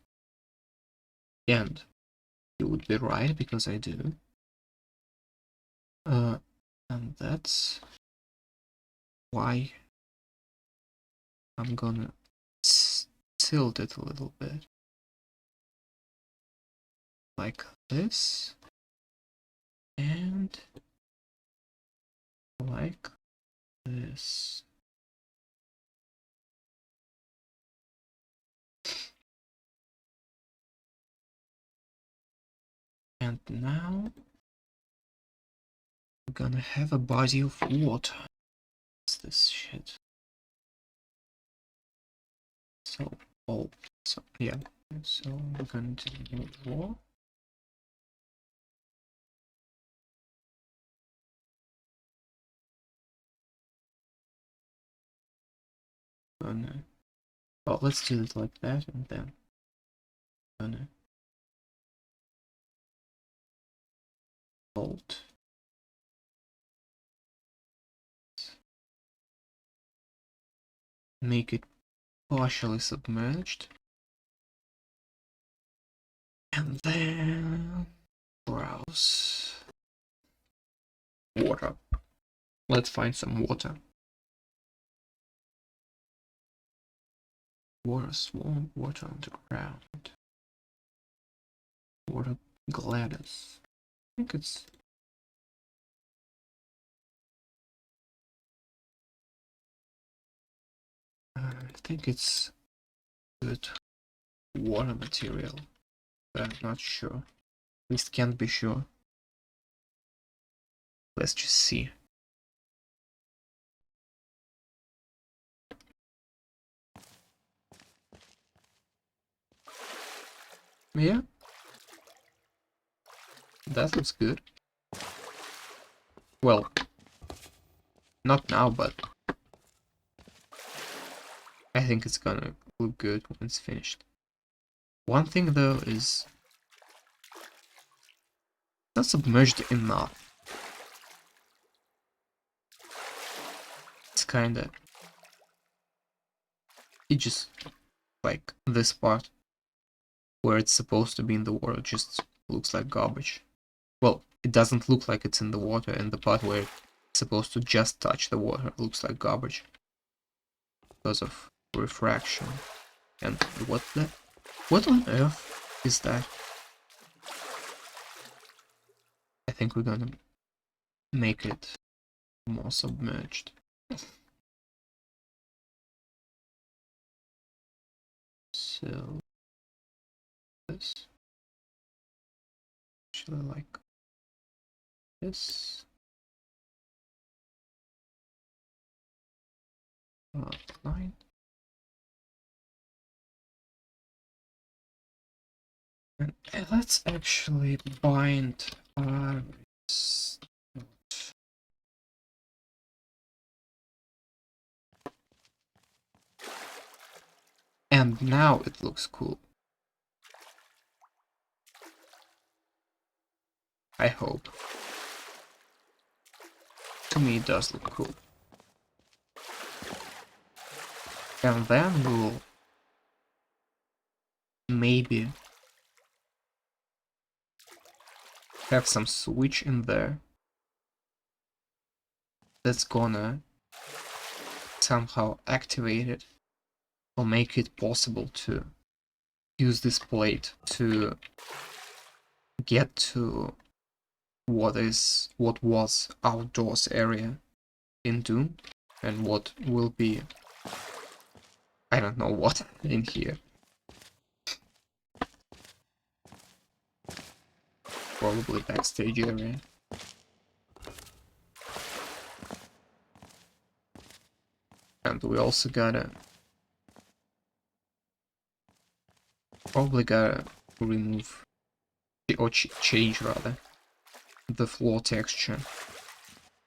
A: And you would be right, because I do. And that's why I'm gonna tilt it a little bit. Like this. And like this. And now we're gonna have a body of water. What's this shit? So, oh, so yeah. So we're going to do war. Gonna, well, let's do it like that, and then gonna bolt. Make it partially submerged. And then browse water. Let's find some water. Water swamp, water underground. Water Gladys. I think it's good water material, but I'm not sure. At least can't be sure. Let's just see. Yeah. That looks good. Well, not now, but I think it's gonna look good when it's finished. One thing though is not submerged enough. It's kinda... It just, like, this part where it's supposed to be in the water just looks like garbage. Well, it doesn't look like it's in the water, and the part where it's supposed to just touch the water looks like garbage. Because of refraction. And what on earth is that? I think we're gonna make it more submerged. So this actually like this. Line. And let's actually bind and now it looks cool. I hope. To me it does look cool. And then we'll maybe have some switch in there that's gonna somehow activate it or make it possible to use this plate to get to what was outdoors area in Doom and what will be, I don't know what, in here. Probably backstage area. And we also probably gotta remove, or change rather, the floor texture.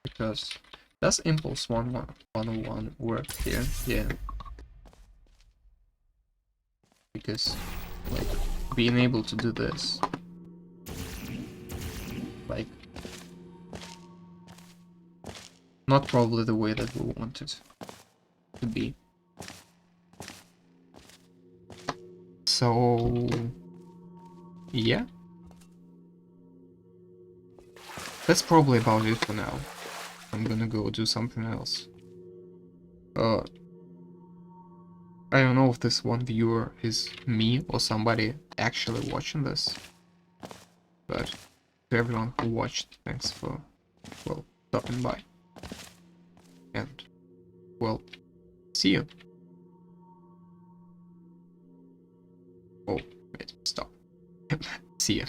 A: Because does Impulse 101 work here? Yeah. Because, like, being able to do this, like, not probably the way that we want it to be. So, yeah. That's probably about it for now. I'm gonna go do something else. I don't know if this one viewer is me or somebody actually watching this. But to everyone who watched, thanks for, well, stopping by. And, well, see you. Oh, wait, stop. See you.